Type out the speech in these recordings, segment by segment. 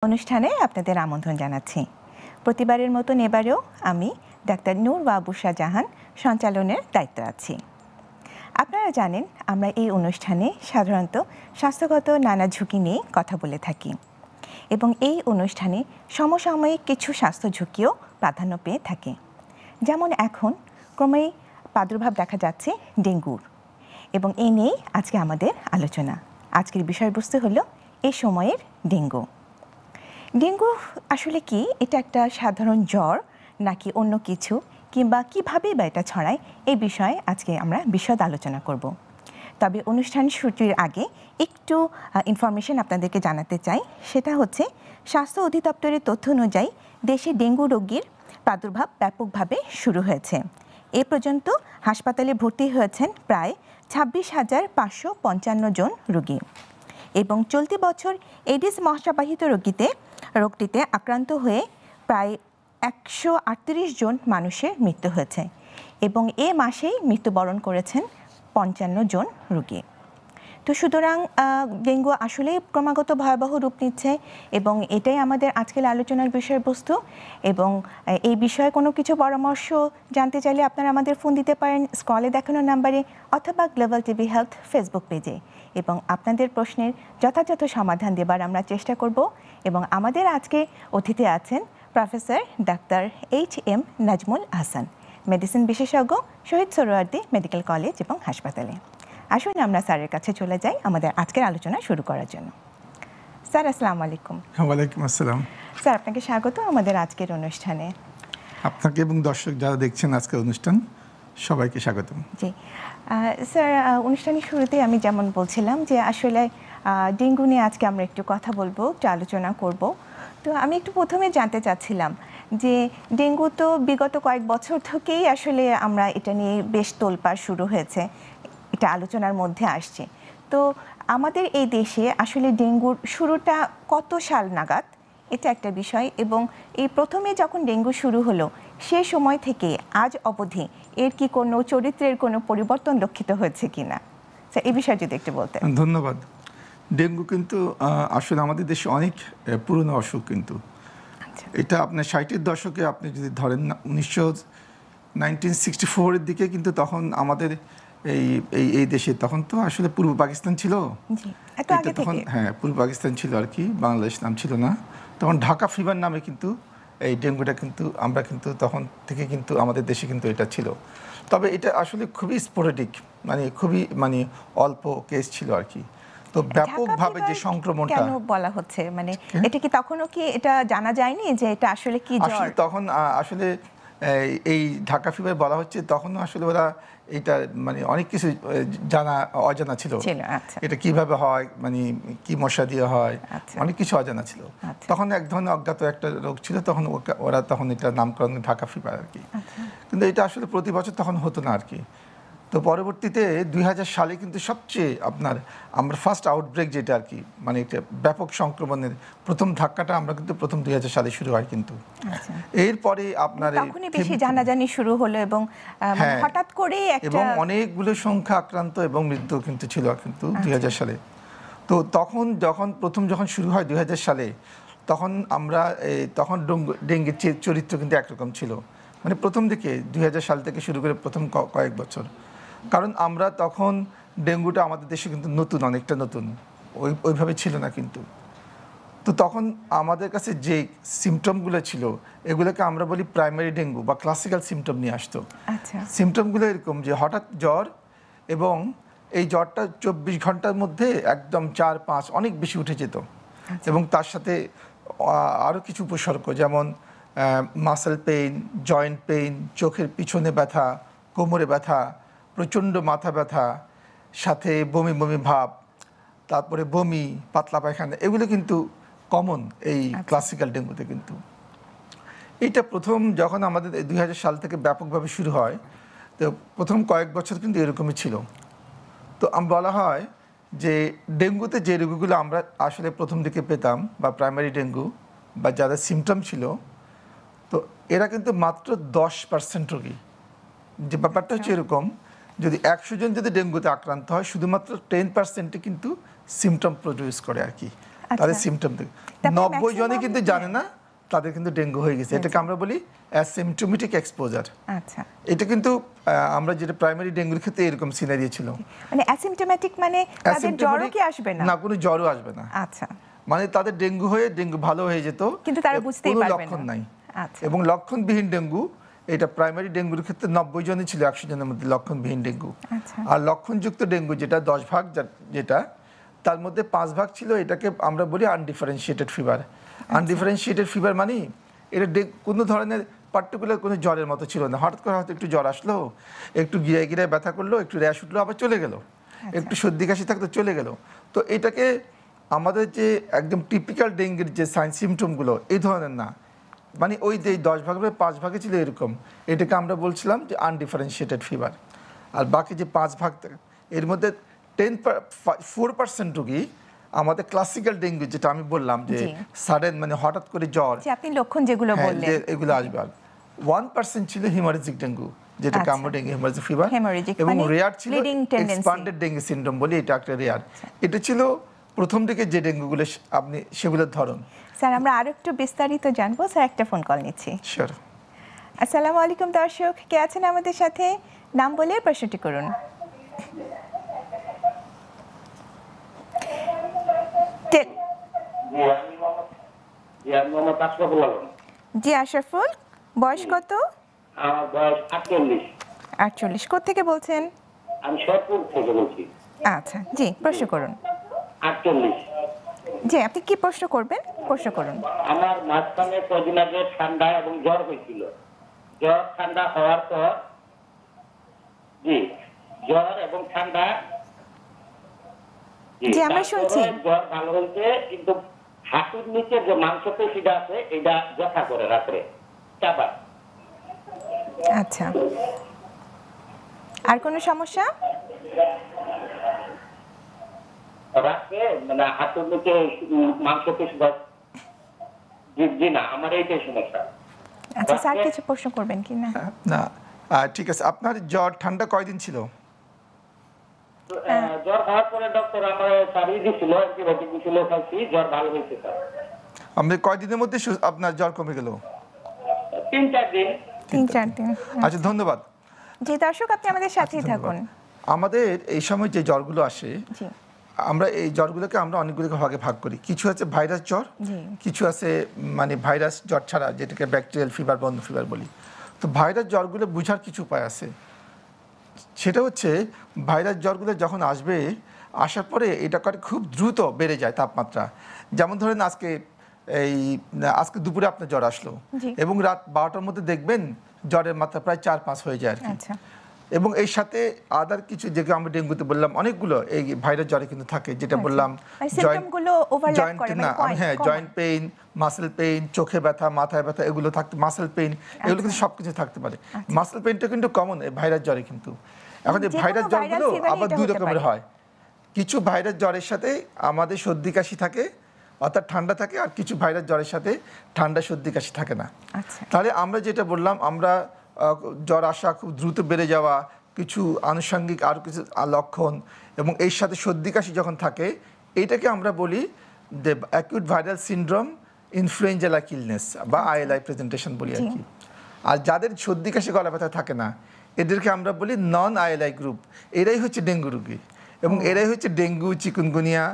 অনুষ্ঠানে আপনাদের আমন্ত্রণ জানাচ্ছি। প্রতিবারের মতন এবারেও আমি ডাক্তার নূর ওয়া বুশরা জাহান সঞ্চালনের দায়িত্ব আছি। আপনারা জানেন আমরা এই অনুষ্ঠানে সাধারণত স্বাস্থ্যগত নানা ঝুঁকি নিয়ে কথা বলে থাকি এবং এই অনুষ্ঠানে সমসাময়িক কিছু স্বাস্থ্য ঝুঁকিও প্রাধান্য পেয়ে থাকে। যেমন এখন ক্রমেই প্রাদুর্ভাব দেখা যাচ্ছে ডেঙ্গুর এবং এই নিয়েই আজকে আমাদের আলোচনা। আজকের বিষয়বস্তু হলো এই সময়ের ডেঙ্গু। ডেঙ্গু আসলে কি? এটা একটা সাধারণ জ্বর নাকি অন্য কিছু, কিংবা কীভাবে বা এটা ছড়ায়, এই বিষয়ে আজকে আমরা বিশদ আলোচনা করব। তবে অনুষ্ঠান শুরুর আগে একটু ইনফরমেশন আপনাদেরকে জানাতে চাই। সেটা হচ্ছে স্বাস্থ্য অধিদপ্তরের তথ্য অনুযায়ী দেশে ডেঙ্গু রোগীর প্রাদুর্ভাব ব্যাপকভাবে শুরু হয়েছে। এ পর্যন্ত হাসপাতালে ভর্তি হয়েছেন প্রায় 26,555 জন রোগী এবং চলতি বছর এডিস মশাবাহিত রোগটিতে আক্রান্ত হয়ে প্রায় 138 জন মানুষের মৃত্যু হয়েছে এবং এ মাসেই মৃত্যুবরণ করেছেন 55 জন রোগী। তো সুতরাং ডেঙ্গু আসলে ক্রমাগত ভয়াবহ রূপ নিচ্ছে এবং এটাই আমাদের আজকের আলোচনার বিষয়বস্তু। এবং এই বিষয়ে কোনো কিছু পরামর্শ জানতে চাইলে আপনারা আমাদের ফোন দিতে পারেন স্ক্রলে দেখানো নাম্বারে অথবা গ্লোবাল টিভি হেলথ ফেসবুক পেজে, এবং আপনাদের প্রশ্নের যথাযথ সমাধান দেবার আমরা চেষ্টা করব। এবং আমাদের আজকে অতিথি আছেন professor doctor HM Nazmul Hasan, medicine বিশেষজ্ঞ, শহীদ সোহরাওয়ার্দী মেডিকেল কলেজ এবং হাসপাতালে। আসুন আমরা স্যারের কাছে চলে যাই আমাদের আজকের আলোচনা শুরু করার জন্য। স্যার, আসসালামু আলাইকুম। ওয়ালাইকুম আসসালাম। স্যার, আপনাকে স্বাগত আমাদের আজকের অনুষ্ঠানে। আপনাকে এবং দর্শক যারা দেখছেন আজকের অনুষ্ঠান, সবাইকে স্বাগতম। জি স্যার, অনুষ্ঠানের শুরুতেই আমি যেমন বলছিলাম যে আসলে ডেঙ্গু নিয়ে আজকে আমরা একটু কথা বলবো, একটু আলোচনা করব। তো আমি একটু প্রথমে জানতে চাচ্ছিলাম যে ডেঙ্গু তো বিগত কয়েক বছর থেকেই আসলে আমরা এটা নিয়ে বেশ তোলপাড় শুরু হয়েছে, এটা আলোচনার মধ্যে আসছে। তো আমাদের এই দেশে আসলে ডেঙ্গুর শুরুটা কত সাল নাগাদ, এটা একটা বিষয়। এবং এই প্রথমে যখন ডেঙ্গু শুরু হলো সে সময় থেকে আজ অবধি এর কি কোনো চরিত্রের কোনো পরিবর্তন লক্ষিত হয়েছে কিনা, এই বিষয়ে যদি একটু বলতেন। ধন্যবাদ। ডেঙ্গু কিন্তু আসলে আমাদের দেশে অনেক পুরনো অসুখ। কিন্তু এটা আপনার 60-এর দশকে আপনি যদি ধরেন 1964-এর দিকে, কিন্তু তখন আমাদের এই দেশে তখন তো আসলে পূর্ব পাকিস্তান ছিল। তখন পূর্ব পাকিস্তান ছিল আর কি, বাংলাদেশ নাম ছিল না। তখন ঢাকা ফিভার নামে কিন্তু এই ডেঙ্গুটা কিন্তু আমরা কিন্তু তখন থেকে কিন্তু আমাদের দেশে কিন্তু এটা ছিল। তবে এটা আসলে খুবই স্পোরেডিক, খুবই অল্প কেস ছিল আর কি। তো ব্যাপকভাবে যে সংক্রমণটা কেন বলা হচ্ছে, এটা কি তখনও কি এটা জানা যায়নি যে এটা আসলে কি জ্বর? আসলে তখন আসলে এই ঢাকা ফিভার বলা হচ্ছে, তখনও আসলে ওরা এটা অনেক কিছু অজানা ছিল। এটা কিভাবে হয়, কি মশা দিয়ে হয়, অনেক কিছু অজানা ছিল। তখন এক ধরনের অজ্ঞাত একটা রোগ ছিল, তখন ওরা তখন এটা নামকরণ ঢাকা ফিভার আর কি। কিন্তু এটা আসলে প্রতি বছর তখন হতো না আর কি। তো পরবর্তীতে 2000 সালে কিন্তু সবচেয়ে আমরা ফার্স্ট আউটব্রেক যেটা আর কি, এটা ব্যাপক সংক্রমণের প্রথম ধাক্কাটা আমরা কিন্তু প্রথম 2000 সালে শুরু হয়। কিন্তু এরপরে আপনার বেশি জানাজানি শুরু হলো এবং হঠাৎ করে এবং অনেকগুলো সংখ্যা আক্রান্ত এবং মৃত্যু কিন্তু ছিল কিন্তু 2000 সালে। তো তখন যখন শুরু হয় 2000 সালে, তখন আমরা তখন ডেঙ্গুর চরিত্র কিন্তু একরকম ছিল। প্রথম দিকে 2000 সাল থেকে শুরু করে প্রথম কয়েক বছর, কারণ আমরা তখন ডেঙ্গুটা আমাদের দেশে কিন্তু নতুন, অনেকটা নতুন, ওইভাবে ছিল না কিন্তু। তো তখন আমাদের কাছে যে সিমটমগুলো ছিল, এগুলোকে আমরা বলি প্রাইমারি ডেঙ্গু বা ক্লাসিক্যাল সিমটম নিয়ে আসতো। সিমটমগুলো এরকম যে হঠাৎ জ্বর, এবং এই জ্বরটা 24 ঘন্টার মধ্যে একদম 4-5 অনেক বেশি উঠে যেত। এবং তার সাথে আরও কিছু উপসর্গ, যেমন মাসেল পেইন, জয়েন্ট পেইন, চোখের পিছনে ব্যথা, কোমরে ব্যথা, প্রচণ্ড মাথা ব্যথা, সাথে বমি বমি ভাব, তারপরে বমি, পাতলা পায়খানা, এগুলো কিন্তু কমন এই ক্লাসিক্যাল ডেঙ্গুতে। কিন্তু এইটা প্রথম যখন আমাদের 2000 সাল থেকে ব্যাপকভাবে শুরু হয়, তো প্রথম কয়েক বছর কিন্তু এরকমই ছিল। তো বলা হয় যে ডেঙ্গুতে যে রোগীগুলো আমরা আসলে প্রথম দিকে পেতাম, বা প্রাইমারি ডেঙ্গু বা যাদের সিমটম ছিল, তো এরা কিন্তু মাত্র 10% রোগী। যে ব্যাপারটা হচ্ছে এরকম, যদি 100 জন যদি ডেঙ্গুতে আক্রান্ত হয়, শুধুমাত্র 10% কিন্তু সিমটম প্রডিউস করে আর কি। তাদের সিমটম থেকে। 90 জনই কিন্তু জানে না তাদের কিন্তু ডেঙ্গু হয়ে গেছে। এটাকে আমরা বলি অ্যাসিম্পটোমেটিক এক্সপোজার। আচ্ছা, এটা কিন্তু আমরা যেটা প্রাইমারি ডেঙ্গুর ক্ষেত্রে এরকম সিনারিও ছিল। মানে অ্যাসিম্পটোমেটিক মানে তাদের জ্বরও কি আসবে না? না, কোনো জ্বরও আসবে না। আচ্ছা, মানে তাদের ডেঙ্গু হয়ে ডেঙ্গু ভালো হয়ে যেত, কিন্তু তারা বুঝতেই কোনো পারবে না, লক্ষণ নাই। আচ্ছা, এবং লক্ষণবিহীন ডেঙ্গু, এটা প্রাইমারি ডেঙ্গুর ক্ষেত্রে 90 জনই ছিল 100 জনের মধ্যে লক্ষণবিহীন ডেঙ্গু। আচ্ছা, আর লক্ষণযুক্ত ডেঙ্গু যেটা 10 ভাগ, যেটা তার মধ্যে 5 ভাগ ছিল এটাকে আমরা বলি আনডিফারেন্সিয়েটেড ফিভার। আনডিফারেন্সিয়েটেড ফিভার মানে এটা কোনো ধরনের পার্টিকুলার কোনো জ্বরের মতো ছিল না। হঠাৎ করে হয়তো একটু জ্বর আসলো, একটু গিরায় গিরায় ব্যথা করলো, একটু র্যাশ উঠলো, আবার চলে গেল, একটু সর্দি কাশি থাকতো চলে গেল। তো এটাকে আমাদের যে একদম টিপিক্যাল ডেঙ্গুর যে সাইন সিমটমগুলো এই ধরনের না, মানে ওই যে 10 ভাগের 5 ভাগে ছিল এরকম, এটাকে আমরা বলছিলাম যে আনডিফারেন্সিয়েটেড ফিভার। আর বাকি যে 5 ভাগ, এর মধ্যে 4% রোগী আমাদের ক্লাসিক্যাল ডেঙ্গু, যেটা আমি বললাম যে সাডেন মানে হঠাৎ করে জ্বর, আপনি লক্ষণ যেগুলো বললেন এগুলো আসবে। আর 1% ছিল হিমোরেজিক ডেঙ্গু, যেটাকে আমরা ডেঙ্গু হেমোরেজিক ফিভার, এবং রেয়ার ছিল এক্সপ্যান্ডেড ডেঙ্গু সিনড্রোম বলি, এটা একটা রেয়ার। এটা ছিল প্রথম দিকে যে ডেঙ্গুগুলো আপনি সেগুলোর ধরন। স্যার আমরা আরো একটু বিস্তারিত জানবো, স্যার একটা ফোন কল নিচ্ছি। শিওর। আসসালামু আলাইকুম দর্শক, কে আছেন আমাদের সাথে? নাম বলে প্রশ্নটি করুন। জি আশরাফুল, বয়স কত? আমার বয়স 48। 48। কোত্থেকে বলছেন? আমি শেরপুর থেকে বলছি। আচ্ছা, জি প্রশ্ন করুন। 48। জি, আপনি কি প্রশ্ন করবেন? প্রশ্ন করুন। আমার মাঝখানে কদিন আগে ঠান্ডা এবং জ্বর হয়েছিল। জ্বর ঠান্ডা হওয়ার পর জ্বর এবং ঠান্ডা জি আমরা শুনছি। জ্বর ভালো হয়েছে, কিন্তু হাঁটুর নিচে যে মাংসপেশিটা আছে এটা ব্যথা করে রাত্রে চাপা। আচ্ছা, আর কোনো সমস্যা? রাত্রে মানে হাঁটুর নিচে মাংসপেশি, জি না, আমার এইটাই সমস্যা। আচ্ছা স্যার কিছু প্রশ্ন করবেন কি না? না, ঠিক আছে। আপনার জ্বর ঠান্ডা কয়দিন ছিল? জ্বর হওয়ার পরে ডক্টর আমার সারিয়ে দিয়েছিল, অ্যান্টিবায়োটিক দিয়েছিল, খাচ্ছি, জ্বর ভালো হয়েছে স্যার। আপনি কয়দিনের মধ্যে আপনার জ্বর কমে গেল? 3-4 দিন। 3-4 দিন। আচ্ছা, ধন্যবাদ। জি দর্শক আপনি আমাদের সাথেই থাকুন। আমাদের এই সময় যে জ্বরগুলো আসে, আমরা এই জ্বরগুলোকে আমরা অনেকগুলো ভাগে ভাগ করি। কিছু আছে ভাইরাস জ্বর, কিছু আছে মানে ভাইরাস জ্বর ছাড়া, যেটাকে ব্যাকটেরিয়াল ফিভার বা অন্য ফিভার বলি। তো ভাইরাস জ্বরগুলো বোঝার কিছু উপায় আছে। সেটা হচ্ছে ভাইরাস জ্বরগুলো যখন আসবে, আসার পরে এটা করে খুব দ্রুত বেড়ে যায় তাপমাত্রা। যেমন ধরেন আজকে দুপুরে আপনার জ্বর আসলো, এবং রাত 12টার মধ্যে দেখবেন জ্বরের মাত্রা প্রায় 4-5 হয়ে যায় আর কি। এবং এই সাথে আদার কিছু, যেগুলো আমরা ডেঙ্গুতে বললাম অনেকগুলো এই ভাইরাস জ্বরে কিন্তু থাকে, যেটা বললাম জয়েন্ট পেইন, মাসেল পেইন, চোখে ব্যথা, মাথায় ব্যথা, এগুলো থাকতে, মাসেল পেইন, এগুলো কিন্তু সবকিছু থাকতে পারে। মাসেল পেইনটা কিন্তু কমন এই ভাইরাস জ্বরে। কিন্তু এখন এই ভাইরাস জ্বরগুলো আবার দুই রকমের হয়। কিছু ভাইরাস জ্বরের সাথে আমাদের সর্দি কাশি থাকে, অর্থাৎ ঠান্ডা থাকে, আর কিছু ভাইরাস জ্বরের সাথে ঠান্ডা সর্দি কাশি থাকে না। তাহলে আমরা যেটা বললাম, আমরা জ্বর আসা, খুব দ্রুত বেড়ে যাওয়া, কিছু আনুষঙ্গিক আরও কিছু লক্ষণ, এবং এর সাথে সর্দি কাশি যখন থাকে, এইটাকে আমরা বলি যে acute viral syndrome influenza like illness বা আইএলআই প্রেজেন্টেশন বলি আর কি। আর যাদের সর্দি কাশি, গলা ব্যথা থাকে না, এদেরকে আমরা বলি নন আইএলআই গ্রুপ। এরাই হচ্ছে ডেঙ্গু রোগী, এবং এরাই হচ্ছে ডেঙ্গু, চিকুনগুনিয়া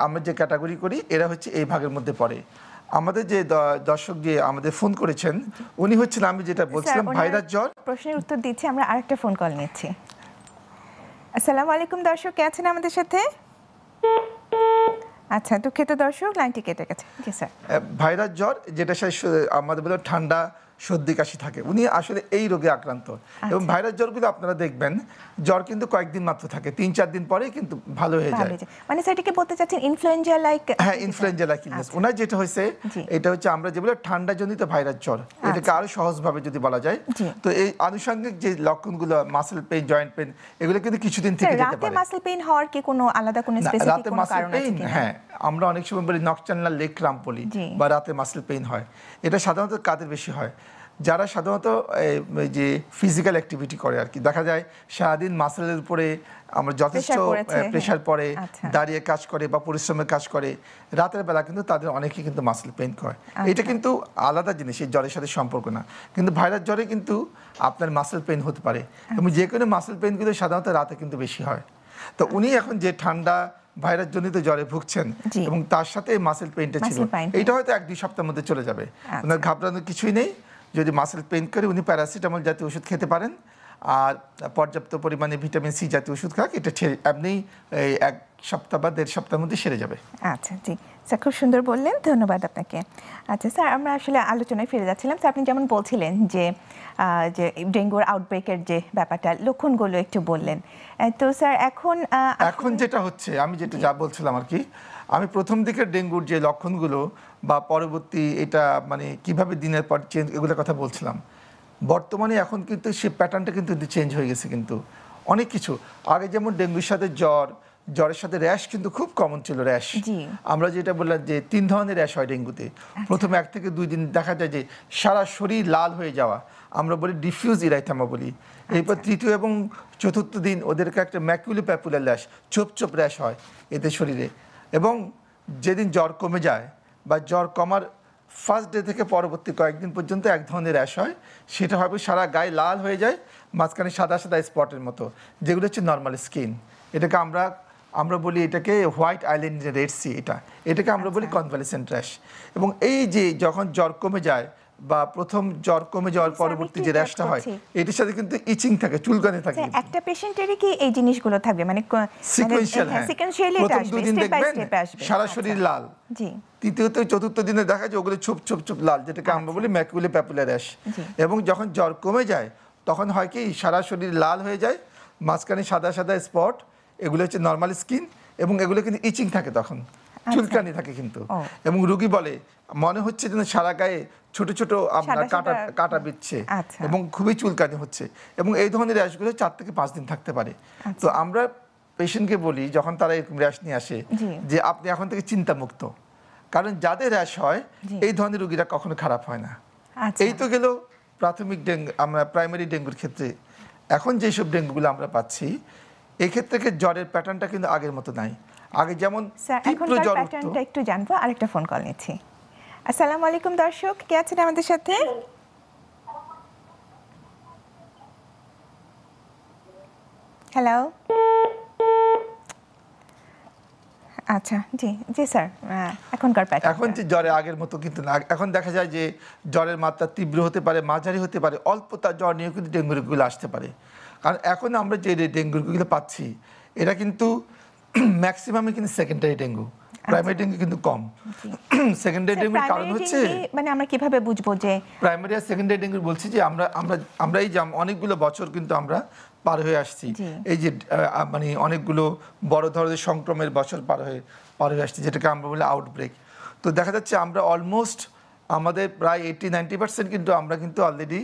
আমরা যে ক্যাটাগরি করি, এরা হচ্ছে এই ভাগের মধ্যে পড়ে। আমাদের যে দর্শক যে আমাদের ফোন করেছেন, উনি হচ্ছেন, আমি যেটা বলছিলাম, ভাইরাস জ্বর। প্রশ্নের উত্তর দিচ্ছি, আমরা আরেকটা ফোন কল নিচ্ছি। আসসালামু আলাইকুম দর্শক, কে আছেন আমাদের সাথে? আচ্ছা, দুঃখিত দর্শক, লাইনটি কেটে গেছে। জি স্যার। ভাইরাস জ্বর, যেটা আমাদের বলে ঠান্ডা সর্দি কাশি থাকে, উনি আসলে এই রোগে আক্রান্ত। এবং ভাইরাস জ্বরগুলো আপনারা দেখবেন জ্বর কিন্তু কয়েকদিন মাত্র থাকে, 3-4 দিন পরে কিন্তু ভালো হয়ে যায়। মানে সেটাকে বলতে চাচ্ছেন ইনফ্লুয়েঞ্জা লাইক? হ্যাঁ, ইনফ্লুয়েঞ্জা লাইক ইলনেস। ওনার যেটা হয়েছে, এটা হচ্ছে আমরা যে বলে ঠান্ডা জনিত ভাইরাস জ্বর, এটাকে আরো সহজভাবে যদি বলা যায়। তো এই আনুষঙ্গিক যে লক্ষণগুলো, মাসেল পেইন, জয়েন্ট পেইন, এগুলো কিন্তু কিছুদিন থেকে যেতে পারে। রাতে মাসেল পেইন হওয়ার কি কোনো আলাদা কোনো স্পেসিফিক কোনো কারণ আছে কিনা? হ্যাঁ, আমরা অনেক সময় বলি নকটার্নাল লেগ ক্র্যাম্প বলি, বা রাতে মাসেল পেইন হয়। এটা সাধারণত কাদের বেশি হয়? যারা সাধারণত এই যে ফিজিক্যাল অ্যাক্টিভিটি করে আর কি, দেখা যায় সারাদিন মাসেলের উপরে আমরা যথেষ্ট প্রেশার পড়ে, দাঁড়িয়ে কাজ করে বা পরিশ্রমের কাজ করে, রাতের বেলা কিন্তু তাদের অনেকেই কিন্তু মাসেল পেইন করে। এটা কিন্তু আলাদা জিনিস, এই জ্বরের সাথে সম্পর্ক না। কিন্তু ভাইরাস জ্বরে কিন্তু আপনার মাসেল পেইন হতে পারে, এবং যে কোনো মাসেল পেইনগুলো সাধারণত রাতে কিন্তু বেশি হয়। তো উনি এখন যে ঠান্ডা ভাইরাস জনিত জ্বরে ভুগছেন এবং তার সাথে মাসেল পেইনটা ছিল, এইটা হয়তো 1-2 সপ্তাহের মধ্যে চলে যাবে। ওনার ঘাবড়ানোর কিছুই নেই। যদি মাসেল পেইন করে উনি প্যারাসিটামল জাতীয় ওষুধ খেতে পারেন, আর পর্যাপ্ত পরিমাণে ভিটামিন সি জাতীয় ওষুধ খাক, এটা এমনিই 1 সপ্তাহ বা 1.5 সপ্তাহের মধ্যে সেরে যাবে। আচ্ছা, জি স্যার, খুব সুন্দর বললেন, ধন্যবাদ আপনাকে। আচ্ছা স্যার, আমরা আসলে আলোচনায় ফিরে যাচ্ছিলাম। স্যার, আপনি যেমন বলছিলেন যে ডেঙ্গুর আউটব্রেকের যে ব্যাপারটা, লক্ষণগুলো একটু বললেন। তো স্যার এখন যেটা হচ্ছে, আমি যেটা যা বলছিলাম আর কি, আমি প্রথম দিকের ডেঙ্গুর যে লক্ষণগুলো বা পরবর্তী এটা মানে কিভাবে দিনের পর চেঞ্জ, এগুলোর কথা বলছিলাম। বর্তমানে এখন কিন্তু সে প্যাটার্নটা কিন্তু চেঞ্জ হয়ে গেছে। কিন্তু অনেক কিছু আগে যেমন ডেঙ্গুর সাথে জ্বরের সাথে র্যাশ কিন্তু খুব কমন ছিল। র্যাশ আমরা যেটা বললাম যে 3 ধরনের র্যাশ হয় ডেঙ্গুতে। প্রথমে 1 থেকে 2 দিন দেখা যায় যে সারা শরীর লাল হয়ে যাওয়া, আমরা বলি ডিফিউজ ইরাইথামা বলি। এরপর 3য় এবং 4র্থ দিন ওদেরকে একটা ম্যাকুলোপ্যাপুলার র্যাশ, চোপ র্যাশ হয় এদের শরীরে। এবং যেদিন জ্বর কমে যায় বা জ্বর কমার ফার্স্ট ডে থেকে পরবর্তী কয়েকদিন পর্যন্ত 1 ধরনের র্যাশ হয়, সেটা হবে সারা গায়ে লাল হয়ে যায়, মাঝখানে সাদা সাদা স্পটের মতো, যেগুলো হচ্ছে নর্মাল স্কিন। এটাকে আমরা বলি এটাকে হোয়াইট আইল্যান্ড রেড সি, এটাকে আমরা বলি কনভালেসেন্ট র্যাশ। এবং এই যে যখন জ্বর কমে যায় বা প্রথম জ্বর কমে যাওয়ার পরবর্তী যে র্যাশটা হয়, এটার সাথে কিন্তু ইচিং থাকে, চুলকানি থাকে। একটা পেশেন্টেরই কি এই জিনিসগুলো থাকবে, মানে সিকোয়েন্সিয়ালি প্রথম 2 দিন দেখবেন সারা শরীর লাল, জি, 3য় 4র্থ দিনে দেখা যায় ওগুলো ছোপ লাল, যেটাকে আমরা বলি ম্যাকুলোপ্যাপুলার র্যাশ। এবং যখন জ্বর কমে যায় তখন হয় কি সারা শরীর লাল হয়ে যায়, মাঝখানে সাদা সাদা স্পট, এগুলো হচ্ছে নর্মাল স্কিন, এবং এগুলো কিন্তু ইচিং থাকে, তখন চুলকানি থাকে কিন্তু। এবং রোগী বলে মনে হচ্ছে যেন সারা গায়ে ছোট ছোট আপনার কাটা বিচ্ছে এবং খুবই চুলকানি হচ্ছে। এবং এই ধরনের র্যাশগুলো 4 থেকে 5 দিন থাকতে পারে। তো আমরা পেশেন্টকে বলি যখন তারা এরকম র্যাশ নিয়ে আসে যে আপনি এখন থেকে চিন্তামুক্ত, কারণ যাদের র্যাশ হয় এই ধরনের রোগীরা কখনো খারাপ হয় না। এই তো গেল প্রাথমিক ডেঙ্গু, আমরা প্রাইমারি ডেঙ্গুর ক্ষেত্রে। এখন যেসব ডেঙ্গুগুলো আমরা পাচ্ছি, এক্ষেত্রে জ্বরের প্যাটার্নটা কিন্তু আগের মতো নাই। আগে যেমন তীব্র জ্বর উঠতো, একটু জানবো। আরেকটা ফোন কল নিচ্ছি। আসসালামু আলাইকুম দর্শক, কে আছেন আমাদের সাথে? হ্যালো, আচ্ছা, জি স্যার, এখনকার প্যাটার্ন এখন যে জ্বরে আগের মতো কিন্তু না। এখন দেখা যায় যে জ্বরের মাত্রা তীব্র হতে পারে, মাঝারি হতে পারে, অল্প তার জ্বর নিয়েও কিন্তু ডেঙ্গু রোগগুলো আসতে পারে। কারণ এখন আমরা যে ডেঙ্গু রোগগুলো পাচ্ছি এটা কিন্তু ম্যাক্সিমামই কিন্তু সেকেন্ডারি ডেঙ্গু, প্রাইমারি ডেঙ্গু কিন্তু কম। সেকেন্ডারি ডেঙ্গুর কারণ হচ্ছে, মানে আমরা কিভাবে বুঝবো যে প্রাইমারি আর সেকেন্ডারি ডেঙ্গু? বলছি যে আমরা এই যে অনেকগুলো বছর কিন্তু আমরা পার হয়ে আসছি, এই যে মানে অনেকগুলো বড় ধরনের সংক্রমণের বছর পার হয়ে আসছে, যেটাকে আমরা বলি আউটব্রেক। তো দেখা যাচ্ছে আমরা অলমোস্ট আমাদের প্রায় 80-90% কিন্তু আমরা কিন্তু অলরেডি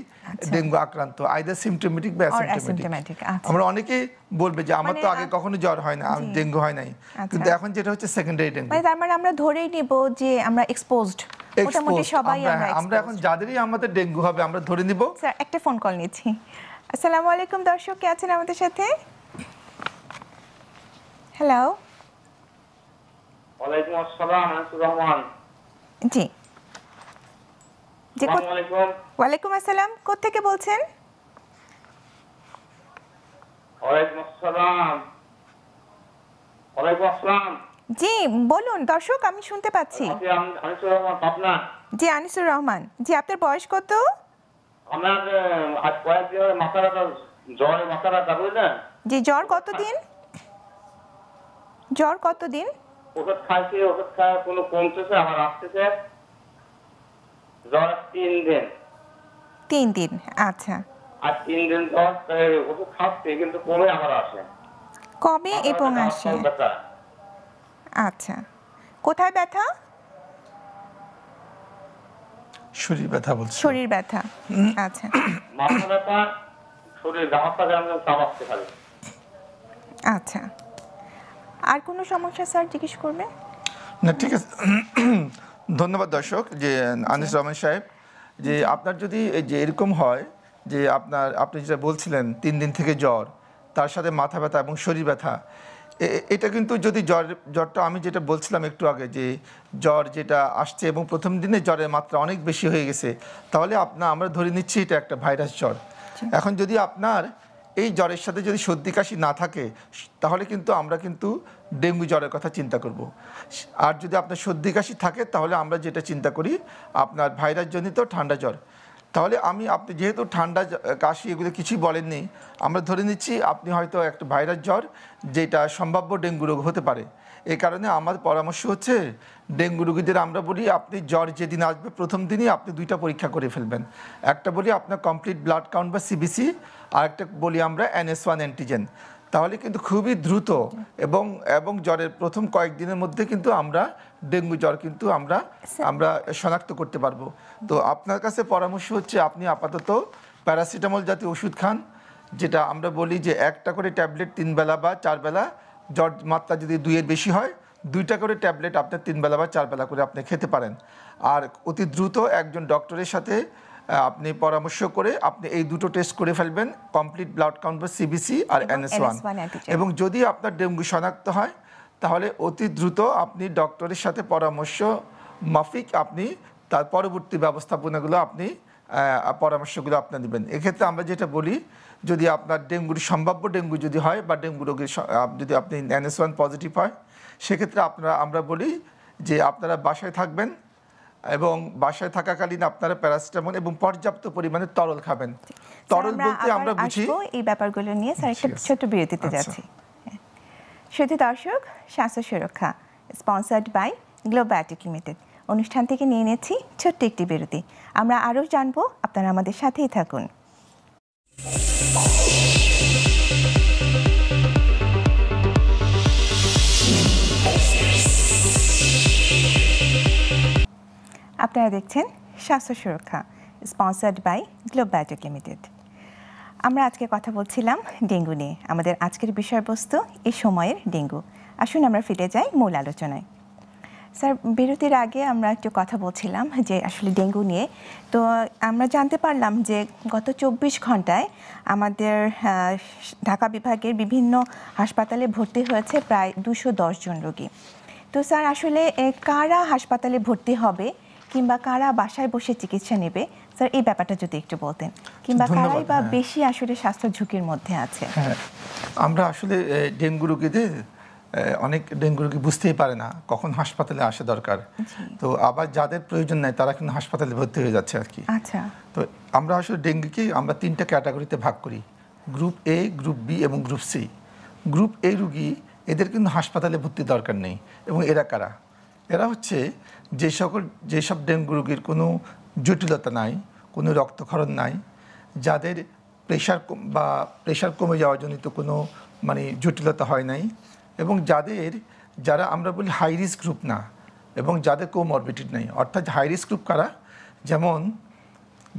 ডেঙ্গু আক্রান্ত, আইদার সিমটোমেটিক বা অ্যাসিম্পটোমেটিক। আমরা অনেকে বলবে যে আমার তো আগে কখনো জ্বর হয় না, ডেঙ্গু হয় নাই, কিন্তু এখন যেটা হচ্ছে সেকেন্ডারি ডেঙ্গু। তার মানে আমরা ধরেই নিব যে আমরা এক্সপোজড, মোটামুটি সবাই আমরা এখন যাদেরই আমাদের ডেঙ্গু হবে আমরা ধরে নিব। স্যার, একটা ফোন কল নিচ্ছি। আসসালামু আলাইকুম দর্শক, কে আছেন আমাদের সাথে? হ্যালো, ওয়ালাইকুম আসসালাম, আনিসুর রহমান। জি, আসসালামু আলাইকুম। ওয়ালাইকুম আসসালাম, কোথা থেকে বলছেন? ওয়ালাইকুম আসসালাম। ওয়ালাইকুম আসসালাম। জি বলুন দর্শক, আমি শুনতে পাচ্ছি। আনিসুর রহমান, পাবনা। জি, আনিসুর রহমান। জি, আপনার বয়স কত? আমার আজ কয়েকদিন ধরে মাথা ব্যথা, জ্বরে মাথা ব্যথা, বুঝলেন? জি, জ্বর কতদিন? ওষুধ খায় কোনো কমতেছে, আবার আসতেছে। জ্বর 3 দিন। 3 দিন, আচ্ছা। আর 3 দিন জ্বর, ওষুধ খাচ্ছে কিন্তু কমে আবার আসে। কবে এবং আসে? আচ্ছা, কোথায় ব্যথা? শরীর ব্যথা বলছে। শরীর ব্যথা, আচ্ছা। মাথা ব্যথা, শরীর গামাতা যেমন চাবাচ্ছে খালি। আচ্ছা, আর কোনো সমস্যা স্যার জিজ্ঞেস করবেন? না, ঠিক আছে। ধন্যবাদ দর্শক যে আনিস রহমান সাহেব যে আপনার যদি এই যে এরকম হয় যে আপনি যেটা বলছিলেন 3 দিন থেকে জ্বর, তার সাথে মাথা ব্যথা এবং শরীর ব্যথা, এটা কিন্তু যদি জ্বরটা আমি যেটা বলছিলাম একটু আগে যে জ্বর যেটা আসছে এবং প্রথম দিনে জ্বরের মাত্রা অনেক বেশি হয়ে গেছে, তাহলে আমরা ধরে নিচ্ছি এটা একটা ভাইরাস জ্বর। এখন যদি আপনার এই জ্বরের সাথে যদি সর্দি কাশি না থাকে, তাহলে কিন্তু আমরা কিন্তু ডেঙ্গু জ্বরের কথা চিন্তা করব। আর যদি আপনার সর্দি কাশি থাকে, তাহলে আমরা যেটা চিন্তা করি আপনার ভাইরাসজনিত ঠান্ডা জ্বর। তাহলে আপনি যেহেতু ঠান্ডা কাশি এগুলো কিছুই বলেননি, আমরা ধরে নিচ্ছি আপনি হয়তো একটা ভাইরাস জ্বর যেটা সম্ভাব্য ডেঙ্গু রোগ হতে পারে। এই কারণে আমার পরামর্শ হচ্ছে ডেঙ্গু রোগীদের আমরা বলি আপনি জ্বর যেদিন আসবে প্রথম দিনই আপনি 2টা পরীক্ষা করে ফেলবেন। একটা বলি আপনার কমপ্লিট ব্লাড কাউন্ট বা সিবিসি, আর একটা বলি আমরা NS1 অ্যান্টিজেন। তাহলে কিন্তু খুবই দ্রুত এবং জ্বরের প্রথম কয়েকদিনের মধ্যে কিন্তু আমরা ডেঙ্গু জ্বর কিন্তু আমরা শনাক্ত করতে পারবো। তো আপনার কাছে পরামর্শ হচ্ছে আপনি আপাতত প্যারাসিটামল জাতীয় ওষুধ খান, যেটা আমরা বলি যে একটা করে ট্যাবলেট 3 বেলা বা 4 বেলা, জ্বর মাত্রা যদি 2-এর বেশি হয় 2টা করে ট্যাবলেট আপনার 3 বেলা বা 4 বেলা করে আপনি খেতে পারেন। আর অতি দ্রুত একজন ডক্টরের সাথে আপনি পরামর্শ করে আপনি এই 2টো টেস্ট করে ফেলবেন, কমপ্লিট ব্লাড কাউন্ট বা সিবিসি আর NS1। এবং যদি আপনার ডেঙ্গু শনাক্ত হয়, তাহলে অতি দ্রুত আপনি ডক্টরের সাথে পরামর্শ মাফিক আপনি তার পরবর্তী ব্যবস্থাপনাগুলো পরামর্শগুলো আপনার নেবেন। এক্ষেত্রে আমরা যেটা বলি, যদি আপনার সম্ভাব্য ডেঙ্গু যদি হয় বা ডেঙ্গু রোগীর যদি আপনি NS1 পজিটিভ হয়, সেক্ষেত্রে আমরা বলি যে আপনারা বাসায় থাকবেন এবং বাসায় থাকাকালীন আপনারা প্যারাসিটামল এবং পর্যাপ্ত পরিমাণে তরল খাবেন। তরল বলতে আমরা বুঝি এই ব্যাপারগুলো নিয়ে স্যার একটা ছোট বিরতিতে যাচ্ছি। শুধু দর্শক, স্বাস্থ্য সুরক্ষা স্পন্সর্ড বাই গ্লোবায়োটিক লিমিটেড অনুষ্ঠান থেকে নিয়ে নিয়েছি ছোট্ট একটি বিরতি। আমরা আরও জানবো, আপনারা আমাদের সাথেই থাকুন। আপনারা দেখছেন স্বাস্থ্য সুরক্ষা স্পন্সর্ড বাই গ্লোবায়োটিক লিমিটেড। আমরা আজকে কথা বলছিলাম ডেঙ্গু নিয়ে। আমাদের আজকের বিষয়বস্তু এই সময়ের ডেঙ্গু। আসুন আমরা ফিরে যাই মূল আলোচনায়। স্যার, বিরতির আগে আমরা একটু কথা বলছিলাম যে আসলে ডেঙ্গু নিয়ে। তো আমরা জানতে পারলাম যে গত 24 ঘন্টায় আমাদের ঢাকা বিভাগের বিভিন্ন হাসপাতালে ভর্তি হয়েছে প্রায় 210 জন রোগী। তো স্যার, আসলে কারা হাসপাতালে ভর্তি হবে কিংবা কারা বাসায় বসে চিকিৎসা নেবে, স্যার এই ব্যাপারটা যদি একটু বলতেন, কিংবা কারাই বা বেশি আসলে স্বাস্থ্য ঝুঁকির মধ্যে আছে? আমরা আসলে ডেঙ্গু রোগীদের অনেক ডেঙ্গু রোগী বুঝতেই পারে না কখন হাসপাতালে আসা দরকার। তো আবার যাদের প্রয়োজন নাই তারা কিন্তু হাসপাতালে ভর্তি হয়ে যাচ্ছে আর কি। আচ্ছা। তো আমরা আসলে ডেঙ্গুকে আমরা 3টা ক্যাটাগরিতে ভাগ করি, গ্রুপ A, গ্রুপ B এবং গ্রুপ C। গ্রুপ A রোগী, এদের কিন্তু হাসপাতালে ভর্তি দরকার নেই। এবং এরা কারা? এরা হচ্ছে যেসব ডেঙ্গু রোগীর কোনো জটিলতা নাই, কোনো রক্তক্ষরণ নাই, যাদের প্রেশার কমে যাওয়া জনিত কোনো জটিলতা হয় নাই, এবং যারা আমরা বলি হাই রিস্ক গ্রুপ না, এবং যাদের কোমরবিডিটি নেই। অর্থাৎ হাই রিস্ক গ্রুপ কারা? যেমন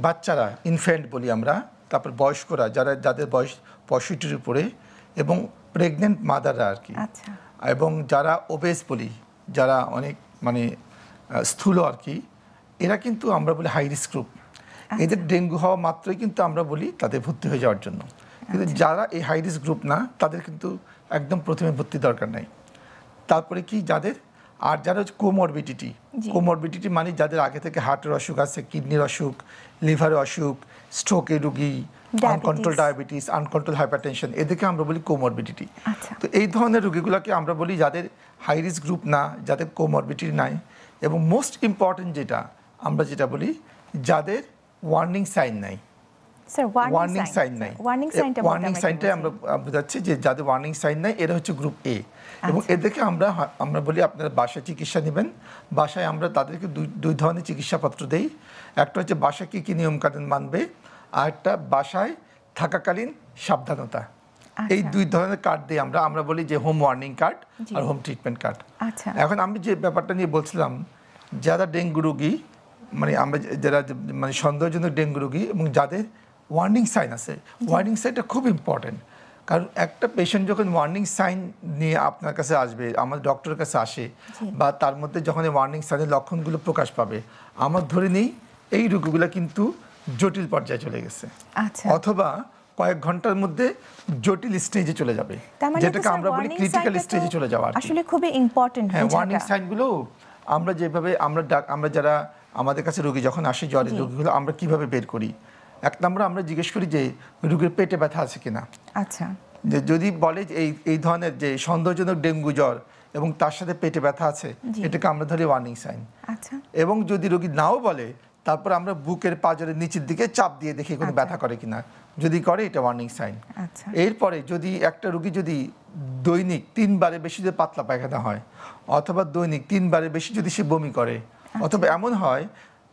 বাচ্চারা, ইনফ্যান্ট বলি আমরা, তারপর বয়স্করা যাদের বয়স 65-এর উপরে, এবং প্রেগনেন্ট মাদাররা আর কি। এবং যারা ওবেস বলি, যারা অনেক স্থূল আর কি, এরা কিন্তু আমরা বলি হাই রিস্ক গ্রুপ। এদের ডেঙ্গু হওয়া মাত্রই কিন্তু আমরা বলি তাদের ভর্তি হয়ে যাওয়ার জন্য। কিন্তু যারা এই হাই রিস্ক গ্রুপ না, তাদের কিন্তু একদম প্রথমে ভর্তি দরকার নাই। তারপরে কি যারা হচ্ছে কোমরবিডিটি মানে যাদের আগে থেকে হার্টের অসুখ আছে, কিডনির অসুখ, লিভারের অসুখ, স্ট্রোকের রোগী, আনকন্ট্রোল ডায়াবেটিস, আনকন্ট্রোল হাইপারটেনশন, এদেরকে আমরা বলি কোমরবিডিটি। তো এই ধরনের রোগীগুলোকে আমরা বলি যাদের হাই রিস্ক গ্রুপ না, যাদের কোমরবিডিটি নাই। এবং মোস্ট ইম্পর্টেন্ট আমরা যেটা বলি, যাদের ওয়ার্নিং সাইন নাই। ওয়ার্নিং সাইনটা আমরা বোঝাচ্ছি যে যাদের ওয়ার্নিং সাইন নাই, এরা হচ্ছে গ্রুপ A। এবং এদেরকে আমরা বলি আপনারা বাসায় চিকিৎসা নেবেন। বাসায় আমরা তাদেরকে দুই ধরনের চিকিৎসাপত্র দেই। একটা হচ্ছে বাসায় কী কী নিয়মকানুন মানবে, আর একটা বাসায় থাকাকালীন সাবধানতা। এই 2 ধরনের কার্ড দিয়ে আমরা বলি যে হোম ওয়ার্নিং কার্ড আর হোম ট্রিটমেন্ট কার্ড। এখন আমি যে ব্যাপারটা নিয়ে বলছিলাম, যারা ডেঙ্গু রোগী, আমরা যারা সন্দেহজনক ডেঙ্গু রোগী এবং যাদের ওয়ার্নিং সাইন আছে, ওয়ার্নিং সাইনটা খুব ইম্পর্টেন্ট। কারণ একটা পেশেন্ট যখন ওয়ার্নিং সাইন নিয়ে আপনার কাছে আসবে, আমাদের ডক্টরের কাছে আসে, বা তার মধ্যে যখন এই ওয়ার্নিং সাইনের লক্ষণগুলো প্রকাশ পাবে, আমরা ধরে নিই এই রোগগুলো কিন্তু জটিল পর্যায়ে চলে গেছে, আচ্ছা, অথবা কয়েক ঘন্টার মধ্যে জটিল স্টেজে চলে যাবে, তার মানে যেটাকে আমরা বলি ক্রিটিক্যাল স্টেজে চলে যাওয়া। আসলে খুবই ইম্পর্টেন্ট। হ্যাঁ, ওয়ার্নিং সাইনগুলো আমরা যেভাবে আমরা যারা আমাদের কাছে রোগী যখন আসে জ্বরের রোগীগুলো আমরা কিভাবে বের করি, এক নম্বর আমরা জিজ্ঞেস করি যে রোগীর পেটে ব্যথা আছে কিনা। আচ্ছা, যে যদি বলে যে এই ধরনের যে সন্দেহজনক ডেঙ্গু জ্বর এবং তার সাথে পেটে ব্যথা আছে, এটাকে আমরা ধরি ওয়ার্নিং সাইন। আচ্ছা, এবং যদি রোগী নাও বলে, তারপর আমরা বুকের পাঁজরের নিচের দিকে চাপ দিয়ে দেখি কোনো ব্যথা করে কিনা, যদি করে এটা ওয়ার্নিং সাইন। আচ্ছা, এরপরে যদি একটা রোগী যদি দৈনিক 3 বারের বেশি যদি পাতলা পায়খানা হয়, অথবা দৈনিক 3 বারের বেশি যদি সে বমি করে, অথবা এমন হয়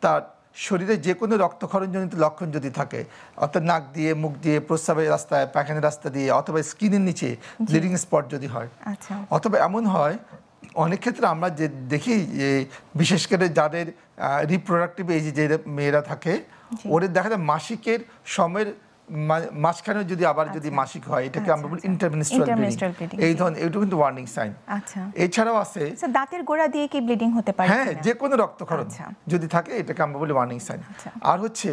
তার শরীরে যে কোনো রক্তক্ষরণজনিত লক্ষণ যদি থাকে, অর্থাৎ নাক দিয়ে, মুখ দিয়ে, প্রস্রাবের রাস্তায়, পায়খানার রাস্তা দিয়ে, অথবা স্কিনের নিচে ব্লিডিং স্পট যদি হয়, আচ্ছা, অথবা এমন হয় অনেক ক্ষেত্রে আমরা যে দেখি যে বিশেষ করে যাদের রিপ্রোডাক্টিভ এজে যে মেয়েরা থাকে, ওদের দেখা যায় মাসিকের সময়ের মাঝখানে যদি আবার যদি মাসিক হয়, এটাকে আমরা বলি ইন্টারমিনিস্ট্রাল ব্লিডিং। এই ধরনের এটা কিন্তু ওয়ার্নিং সাইন। আচ্ছা, এছাড়াও আছে দাঁতের গোড়া দিয়ে কি ব্লিডিং হতে পারে? হ্যাঁ, যে কোনো রক্তক্ষরণ যদি থাকে, এটাকে আমরা বলি ওয়ার্নিং সাইন। আর হচ্ছে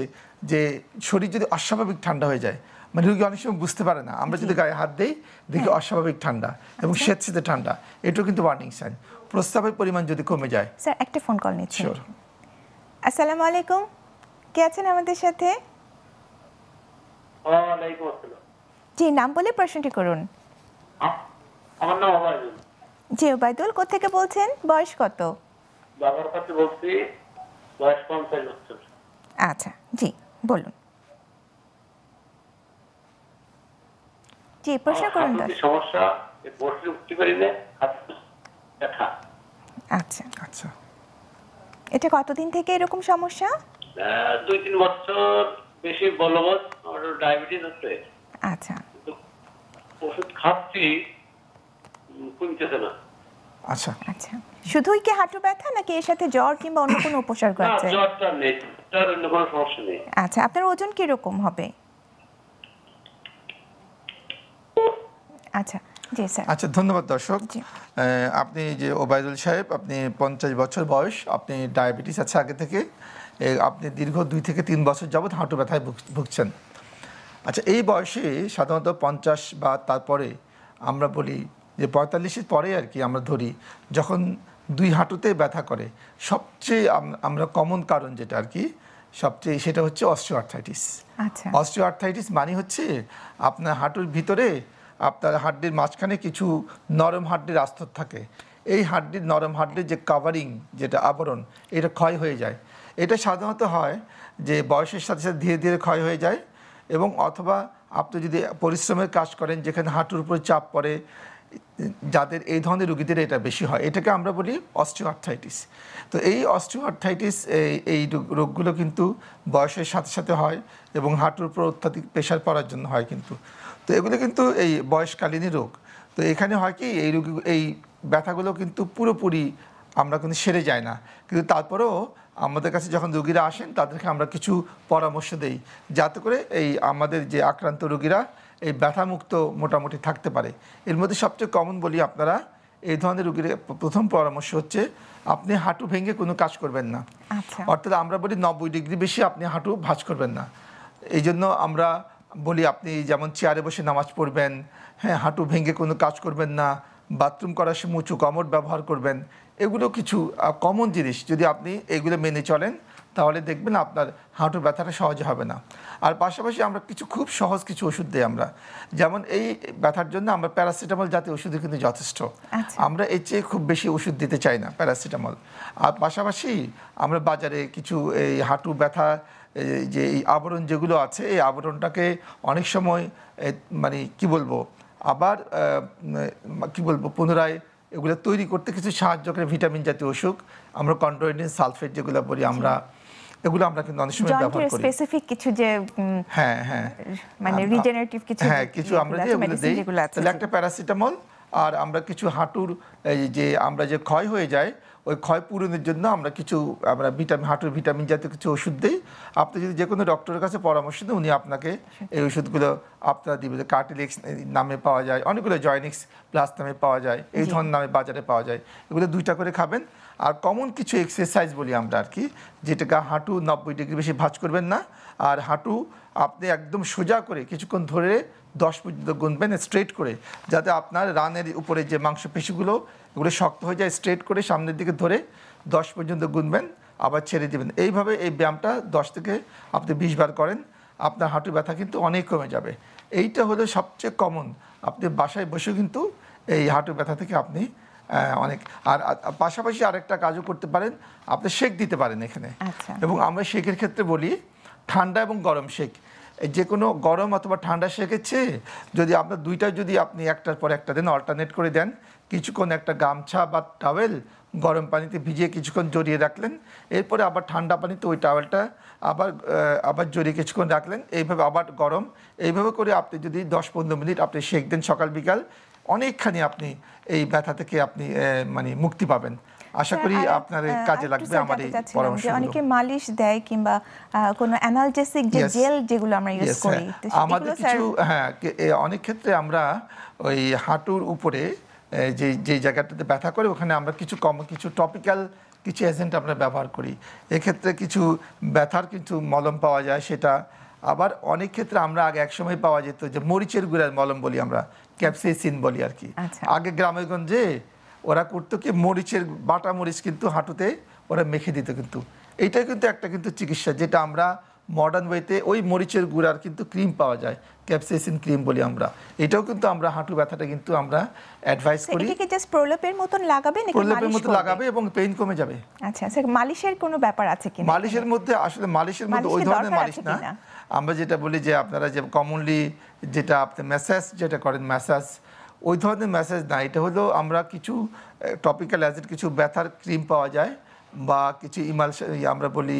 যে শরীর যদি অস্বাভাবিক ঠান্ডা হয়ে যায়, মানে রোগী অনেক সময় বুঝতে পারে না, আমরা যদি গায়ে হাত দেই দেখি অস্বাভাবিক ঠান্ডা এবং স্বেচ্ছাতে ঠান্ডা, এটাও কিন্তু ওয়ার্নিং সাইন। প্রস্রাবের পরিমাণ যদি কমে যায়। স্যার, একটা ফোন কল নিচ্ছি। শিওর। আসসালামু আলাইকুম, কে আছেন আমাদের সাথে? ওয়ালাইকুম আসসালাম। জি, নাম বলে প্রশ্নটি করুন। আমার নাম ওবায়দুল। জি, ওবায়দুল, কোত্থেকে বলছেন? বয়স কত? বাবার কাছে বলছি, বয়স 50 বছর। আচ্ছা, জি বলুন। জি, প্রশ্ন করুন। সমস্যা, বসে উঠতে পারি না, ব্যথা। আচ্ছা, আচ্ছা, এটা কতদিন থেকে এরকম সমস্যা? 2-3 বছর বেশি বলবৎ। আমার ডায়াবেটিস আছে। আচ্ছা, ওষুধ খাচ্ছি, কমতেছে না। আচ্ছা, আচ্ছা, শুধুই কি হাঁটু ব্যথা নাকি এর সাথে জ্বর কিংবা অন্য কোনো উপসর্গ না, আছে? জ্বরটা নেই, জ্বর অন্য কোনো সমস্যা নেই। আচ্ছা, আপনার ওজন কি রকম হবে? আচ্ছা, জি স্যার। আচ্ছা, ধন্যবাদ দর্শক। জি। আপনি যে ওবায়দুল সাহেব, আপনি 50 বছর বয়স, আপনি ডায়াবেটিস আছে আগে থেকে, আপনি দীর্ঘ 2 থেকে 3 বছর যাবৎ হাঁটু ব্যথায় ভুগছেন। আচ্ছা, এই বয়সে সাধারণত 50 বা তারপরে আমরা বলি যে 45-এর পরে আর কি আমরা ধরি, যখন 2 হাঁটুতে ব্যথা করে, সবচেয়ে আমরা কমন কারণ যেটা আর কি সবচেয়ে, সেটা হচ্ছে অস্টিওআর্থ্রাইটিস। আচ্ছা, অস্টিওআর্থ্রাইটিস মানে হচ্ছে আপনার হাঁটুর ভিতরে, আপনার হাড্ডির মাঝখানে কিছু নরম হাড্ডির আস্তর থাকে। এই হাড্ডির নরম হাড্ডির যে কাভারিং, যেটা আবরণ, এটা ক্ষয় হয়ে যায়। এটা সাধারণত হয় যে বয়সের সাথে সাথে ধীরে ধীরে ক্ষয় হয়ে যায়, এবং অথবা আপনি যদি পরিশ্রমের কাজ করেন যেখানে হাঁটুর উপর চাপ পড়ে, যাদের এই ধরনের রোগীদের এটা বেশি হয়, এটাকে আমরা বলি অস্টিওআর্থ্রাইটিস। তো এই অস্টিওআর্থ্রাইটিস এই রোগগুলো কিন্তু বয়সের সাথে সাথে হয় এবং হাঁটুর উপর অত্যাধিক প্রেশার পড়ার জন্য হয় কিন্তু। তো এগুলো কিন্তু এই বয়সকালীনই রোগ। তো এখানে হয় কি, এই ব্যথাগুলো কিন্তু পুরোপুরি আমরা কিন্তু সেরে যায় না, কিন্তু তারপরেও আমাদের কাছে যখন রোগীরা আসেন তাদেরকে আমরা কিছু পরামর্শ দেই, যাতে করে এই আমাদের যে আক্রান্ত রোগীরা এই ব্যথামুক্ত মোটামুটি থাকতে পারে। এর মধ্যে সবচেয়ে কমন বলি, আপনারা এই ধরনের রোগীর প্রথম পরামর্শ হচ্ছে আপনি হাঁটু ভেঙে কোনো কাজ করবেন না। অর্থাৎ আমরা বলি 90 ডিগ্রি বেশি আপনি হাঁটু ভাঁজ করবেন না। এই জন্য আমরা বলি আপনি যেমন চেয়ারে বসে নামাজ পড়বেন, হ্যাঁ, হাঁটু ভেঙে কোনো কাজ করবেন না, বাথরুম করার সময় উঁচু কমোড ব্যবহার করবেন। এগুলো কিছু কমন জিনিস, যদি আপনি এগুলো মেনে চলেন তাহলে দেখবেন আপনার হাঁটু ব্যথাটা সহজে হবে না। আর পাশাপাশি আমরা খুব সহজ কিছু ওষুধ দিই আমরা, যেমন এই ব্যথার জন্য আমরা প্যারাসিটামল জাতীয় ওষুধই কিন্তু যথেষ্ট। আমরা এর চেয়ে খুব বেশি ওষুধ দিতে চাই না, প্যারাসিটামল। আর পাশাপাশি আমরা বাজারে কিছু এই হাঁটু ব্যথা যে এই আবরণ যেগুলো আছে, এই আবরণটাকে অনেক সময় মানে কি বলবো পুনরায় এগুলো তৈরি করতে কিছু সাহায্য করে ভিটামিন জাতীয় ওষুধ, আমরা কন্ড্রোইটিন সালফেট যেগুলো বলি আমরা, এগুলো আমরা কিন্তু অনেক সময় ব্যবহার করি। স্পেসিফিক কিছু যে হ্যাঁ হ্যাঁ মানে রিজেনারেটিভ কিছু, হ্যাঁ, কিছু আমরা যে এগুলো দেই, তাহলে একটা প্যারাসিটামল আর আমরা কিছু হাঁটুর যে আমরা যে ক্ষয় হয়ে যায় ওই ক্ষয় পূরণের জন্য আমরা হাঁটুর ভিটামিন জাতীয় কিছু ওষুধ দিই। আপনি যদি যে কোনো ডক্টরের কাছে পরামর্শ দেন, উনি আপনাকে এই ওষুধগুলো আপনারা দিবে। কার্টিলেক্স নামে পাওয়া যায়, অনেকগুলো জয়নিক্স প্লাস নামে পাওয়া যায়, এই ধরনের নামে বাজারে পাওয়া যায়। এগুলো 2টা করে খাবেন। আর কমন কিছু এক্সারসাইজ বলি আমরা আর কি, যেটাকে হাঁটু 90 ডিগ্রি বেশি ভাঁজ করবেন না, আর হাঁটু আপনি একদম সোজা করে কিছুক্ষণ ধরে 10 পর্যন্ত গুনবেন স্ট্রেট করে, যাতে আপনার রানের উপরে যে মাংসপেশিগুলো এগুলো শক্ত হয়ে যায়। স্ট্রেট করে সামনের দিকে ধরে 10 পর্যন্ত গুনবেন, আবার ছেড়ে দেবেন। এইভাবে এই ব্যায়ামটা 10 থেকে আপনি 20 বার করেন, আপনার হাঁটু ব্যথা কিন্তু অনেক কমে যাবে। এইটা হলো সবচেয়ে কমন। আপনি বাসায় বসেও কিন্তু এই হাঁটু ব্যথা থেকে আপনি অনেক, আর পাশাপাশি আরেকটা কাজও করতে পারেন, আপনি শেক দিতে পারেন এখানে। এবং আমরা শেকের ক্ষেত্রে বলি ঠান্ডা এবং গরম শেক। যে কোনো গরম অথবা ঠান্ডা শেকের চেয়ে যদি আপনার দুইটা যদি আপনি একটার পর একটা দেন, অল্টারনেট করে দেন, কিছুক্ষণ একটা গামছা বা টাওয়েল গরম পানিতে ভিজিয়ে কিছুক্ষণ জড়িয়ে রাখলেন, এরপরে আবার ঠান্ডা পানিতে ওই টাওয়েলটা আবার জড়িয়ে কিছুক্ষণ রাখলেন, এইভাবে আবার গরম, এইভাবে করে আপনি যদি 10-15 মিনিট আপনি শেক দেন সকাল বিকাল, অনেকখানি আপনি এই ব্যথা থেকে আপনি মানে মুক্তি পাবেন। আশা করি আপনার কাজে লাগবে আমার এই পরামর্শ। অনেকে মালিশ দেয় কিংবা কোনো অ্যানালজেসিক যে জেল যেগুলো আমরা ইউজ করি, আমাদের কিছু অনেক ক্ষেত্রে আমরা ওই হাঁটুর উপরে যে জায়গাটাতে ব্যথা করে ওখানে আমরা কিছু টপিক্যাল কিছু এজেন্ট আমরা ব্যবহার করি। এক্ষেত্রে কিছু ব্যথার কিছু মলম পাওয়া যায়, সেটা আবার অনেক ক্ষেত্রে আমরা আগে একসময় পাওয়া যেত যে মরিচের গুঁড়ার মলম বলি আমরা, ক্যাপসাইসিন বলি আর কি। আগে গ্রামেগঞ্জে ওরা করতো কি, বাটা মরিচ কিন্তু হাঁটুতে ওরা মেখে দিত। কিন্তু এইটা কিন্তু একটা চিকিৎসা, যেটা আমরা মডার্ন ওয়েতে ওই মরিচের গুঁড়ার কিন্তু ক্রিম পাওয়া যায়, ক্যাপসাইসিন ক্রিম বলি আমরা। এটাও কিন্তু আমরা হাঁটু ব্যথাটা কিন্তু আমরা অ্যাডভাইস করি। এটা কি জাস্ট প্রলেপের মতন লাগাবে নাকি প্রলেপের মতো লাগাবে এবং পেইন কমে যাবে। আচ্ছা স্যার, মালিশের কোনো ব্যাপার আছে কিনা? মালিশের মধ্যে ওই ধরনের মালিশ না, আমরা যেটা বলি যে আপনারা যে কমনলি যেটা আপনি ম্যাসাজ যেটা করেন, ম্যাসাজ ওই ধরনের ম্যাসাজ না। এটা হলো আমরা কিছু টপিক্যাল এজেন্ট, কিছু ব্যথার ক্রিম পাওয়া যায়, বা কিছু আমরা বলি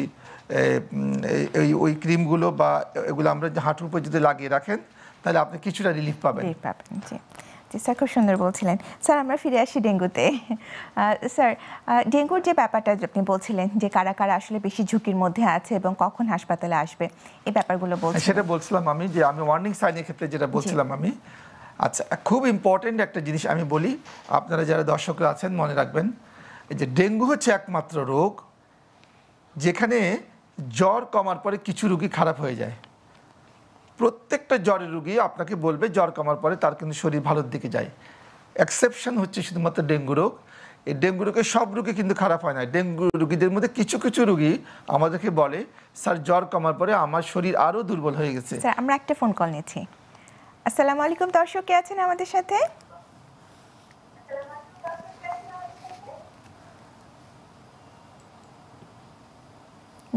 ওই ক্রিমগুলো বা এগুলো আমরা হাঁটুর উপর যদি লাগিয়ে রাখেন তাহলে আপনি কিছুটা রিলিফ পাবেন। জি স্যার, খুব সুন্দর বলছিলেন। স্যার আমরা ফিরে আসি ডেঙ্গুতে। স্যার, ডেঙ্গুর যে ব্যাপারটা আপনি বলছিলেন যে কারা কারা আসলে বেশি ঝুঁকির মধ্যে আছে এবং কখন হাসপাতালে আসবে, এই ব্যাপারগুলো বলছিলেন। সেটা বলছিলাম আমি, যে আমি ওয়ার্নিং সাইনের ক্ষেত্রে যেটা বলছিলাম আমি। আচ্ছা, খুব ইম্পর্টেন্ট একটা জিনিস আমি বলি, আপনারা যারা দর্শকরা আছেন মনে রাখবেন, যে ডেঙ্গু হচ্ছে একমাত্র রোগ যেখানে জ্বর কমার পরে কিছু রোগী খারাপ হয়ে যায়। প্রত্যেকটা জ্বরের রোগী আপনাকে বলবে জ্বর কমার পরে তার কিন্তু শরীর ভালোর দিকে যায়। এক্সেপশন হচ্ছে শুধুমাত্র ডেঙ্গু রোগ। এই ডেঙ্গু রোগে সব রোগী কিন্তু খারাপ হয় না। ডেঙ্গু রোগীদের মধ্যে কিছু কিছু রোগী আমাদেরকে বলে, স্যার জ্বর কমার পরে আমার শরীর আরও দুর্বল হয়ে গেছে। স্যার আমরা একটা ফোন কল নিচ্ছি। আসসালামু আলাইকুম, দর্শক কে আছেন আমাদের সাথে?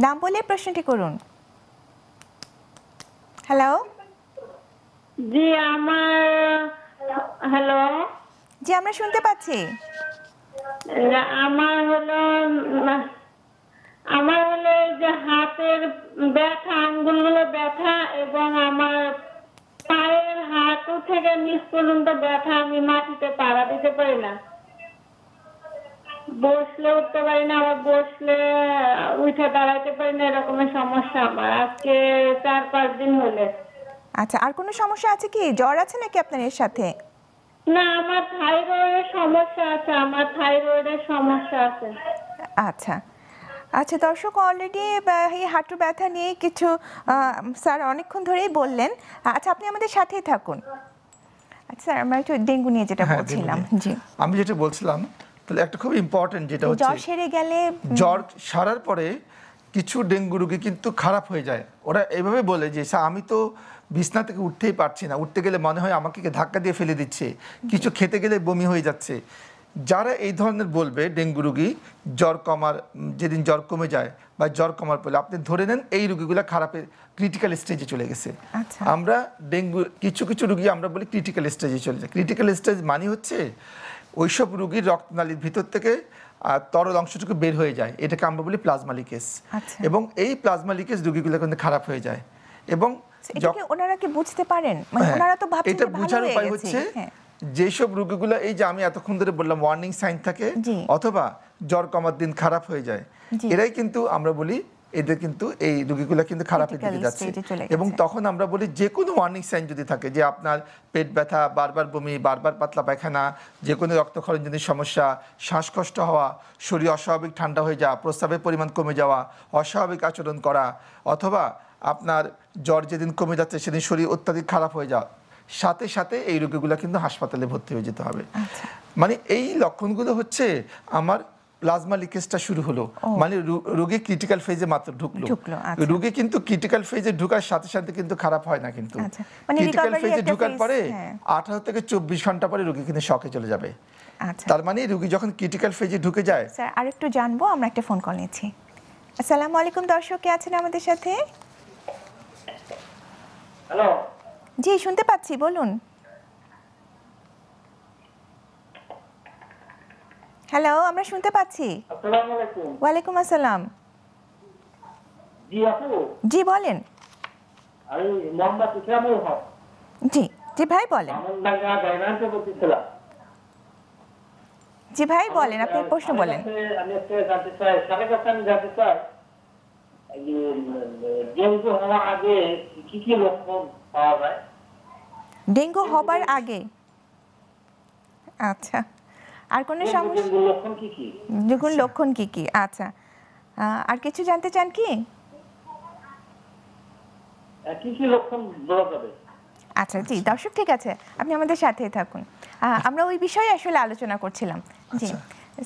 নাম বলে প্রশ্নটি করুন। হ্যালো। জি হ্যালো। জি আমরা শুনতে পাচ্ছি। আমার হলো যে হাতের ব্যথা, আঙ্গুলগুলো ব্যথা, এবং আমার পায়ের হাঁটু থেকে নিচ পর্যন্ত ব্যথা। আমি মাটিতে পাড়া দিতে পারি না, বসলে উঠতে পারি না, আবার বসলে উঠে দাঁড়াইতে পারি না, এরকমের সমস্যা আমার আজকে 4-5 দিন হলে। আচ্ছা, আর কোনো সমস্যা আছে কি? জ্বর আছে নাকি আপনার এর সাথে? না, আমার থাইরয়েডের সমস্যা আছে, আচ্ছা আচ্ছা, দর্শক অলরেডি এই হাঁটু ব্যথা নিয়ে কিছু স্যার অনেকক্ষণ ধরেই বললেন। আচ্ছা, আপনি আমাদের সাথেই থাকুন। আচ্ছা স্যার, আমরা একটু ডেঙ্গু নিয়ে যেটা বলছিলাম। জি, আমি যেটা বলছিলাম, তাহলে একটা খুব ইম্পর্টেন্ট যেটা হচ্ছে জ্বর সেরে গেলে, জ্বর সারার পরে কিছু ডেঙ্গু রোগী কিন্তু খারাপ হয়ে যায়। ওরা এইভাবে বলে যে আমি তো বিছনা থেকে উঠতেই পারছি না, উঠতে গেলে মনে হয় আমাকে ধাক্কা দিয়ে ফেলে দিচ্ছে, কিছু খেতে গেলে বমি হয়ে যাচ্ছে। যারা এই ধরনের বলবে ডেঙ্গু রোগী জ্বর কমার, যেদিন জ্বর কমে যায় বা জ্বর কমার পরে আপনি ধরে নেন এই রোগীগুলো খারাপের ক্রিটিক্যাল স্টেজে চলে গেছে। আমরা ডেঙ্গু কিছু কিছু রোগী আমরা বলি ক্রিটিক্যাল স্টেজে চলে যায়। ক্রিটিক্যাল স্টেজ মানে হচ্ছে ওইসব রোগীর রক্তনালীর ভিতর থেকে তরল অংশটুকু বের হয়ে যায়, এটাকে আমরা বলি প্লাজমা লিকেজ। এবং এই প্লাজমা লিকেজ রোগীগুলো কিন্তু খারাপ হয়ে যায়। এবং ওনারা কি বুঝতে পারেন? ওনারা তো ভাবছেন এটা বোঝার উপায় হচ্ছে যেসব রোগীগুলো, এই যে আমি এতক্ষণ ধরে বললাম ওয়ার্নিং সাইন থাকে, অথবা জ্বর কমার দিন খারাপ হয়ে যায়, জি। এরাই কিন্তু আমরা বলি এদের কিন্তু এই রোগীগুলো কিন্তু খারাপের দিকে Critical যাচ্ছে। stage-এ চলে এবং গেছে। তখন আমরা বলি যে কোনো ওয়ার্নিং সাইন যদি থাকে, যে আপনার পেট ব্যথা, বারবার বমি, বারবার পাতলা পায়খানা, যে কোনো রক্তক্ষরণজনিত সমস্যা, শ্বাসকষ্ট হওয়া, শরীর অস্বাভাবিক ঠান্ডা হয়ে যাওয়া, প্রস্রাবের পরিমাণ কমে যাওয়া, অস্বাভাবিক আচরণ করা, অথবা আপনার জ্বর যেদিন কমে যাচ্ছে সেদিন শরীর অত্যাধিক খারাপ হয়ে যাওয়া, সাথে সাথে এই রোগীগুলো কিন্তু হাসপাতালে ভর্তি হয়ে যেতে হবে। মানে এই লক্ষণগুলো হচ্ছে আমার প্লাজমা লিকেজটা শুরু হলো, মানে রোগী ক্রিটিক্যাল ফেজে মাত্র ঢুকলো। আচ্ছা। রোগী কিন্তু ক্রিটিক্যাল ফেজে ঢোকার সাথে সাথে কিন্তু খারাপ হয় না, কিন্তু আচ্ছা, মানে ক্রিটিক্যাল recovery ফেজে একটা ঢোকার phase, পরে হ্যাঁ। 18 থেকে 24 ঘন্টা পরে রোগী কিন্তু শকে চলে যাবে। আচ্ছা তার মানে রোগী যখন ক্রিটিক্যাল ফেজে ঢুকে যায়। স্যার আর একটু জানবো, আমরা একটা ফোন কল নিচ্ছি। আসসালামু আলাইকুম দর্শক, কে আছেন আমাদের সাথে? হ্যালো, জি শুনতে পাচ্ছি, বলুন। হ্যালো, আমরা শুনতে পাচ্ছি। আসসালামু আলাইকুম। ওয়ালাইকুম আসসালাম। জি আপু, জি বলেন। আমি মোহাম্মদ ইসলামুল হক, জি জি ভাই বলেন। আমনডাঙ্গা গাইবান্ধা বলতেছিলাম। জি ভাই বলেন, আপনি প্রশ্ন বলেন। আমি একটা জানতে চাই, সাথে কথা আমি জানতে চাই, এই যে ডেঙ্গু হওয়ার আগে কি কি লক্ষণ পাওয়া যায়? ডেঙ্গু হবার আগে, আচ্ছা, আর কোনো সমস্যা? ডেঙ্গুর লক্ষণ কি কি? ডেঙ্গুর লক্ষণ কি কি? আচ্ছা, আর কিছু জানতে চান কি? কি কি লক্ষণ বলা যাবে? আচ্ছা জি দর্শক, ঠিক আছে, আপনি আমাদের সাথেই থাকুন। আমরা ওই বিষয়ে আসলে আলোচনা করছিলাম। জি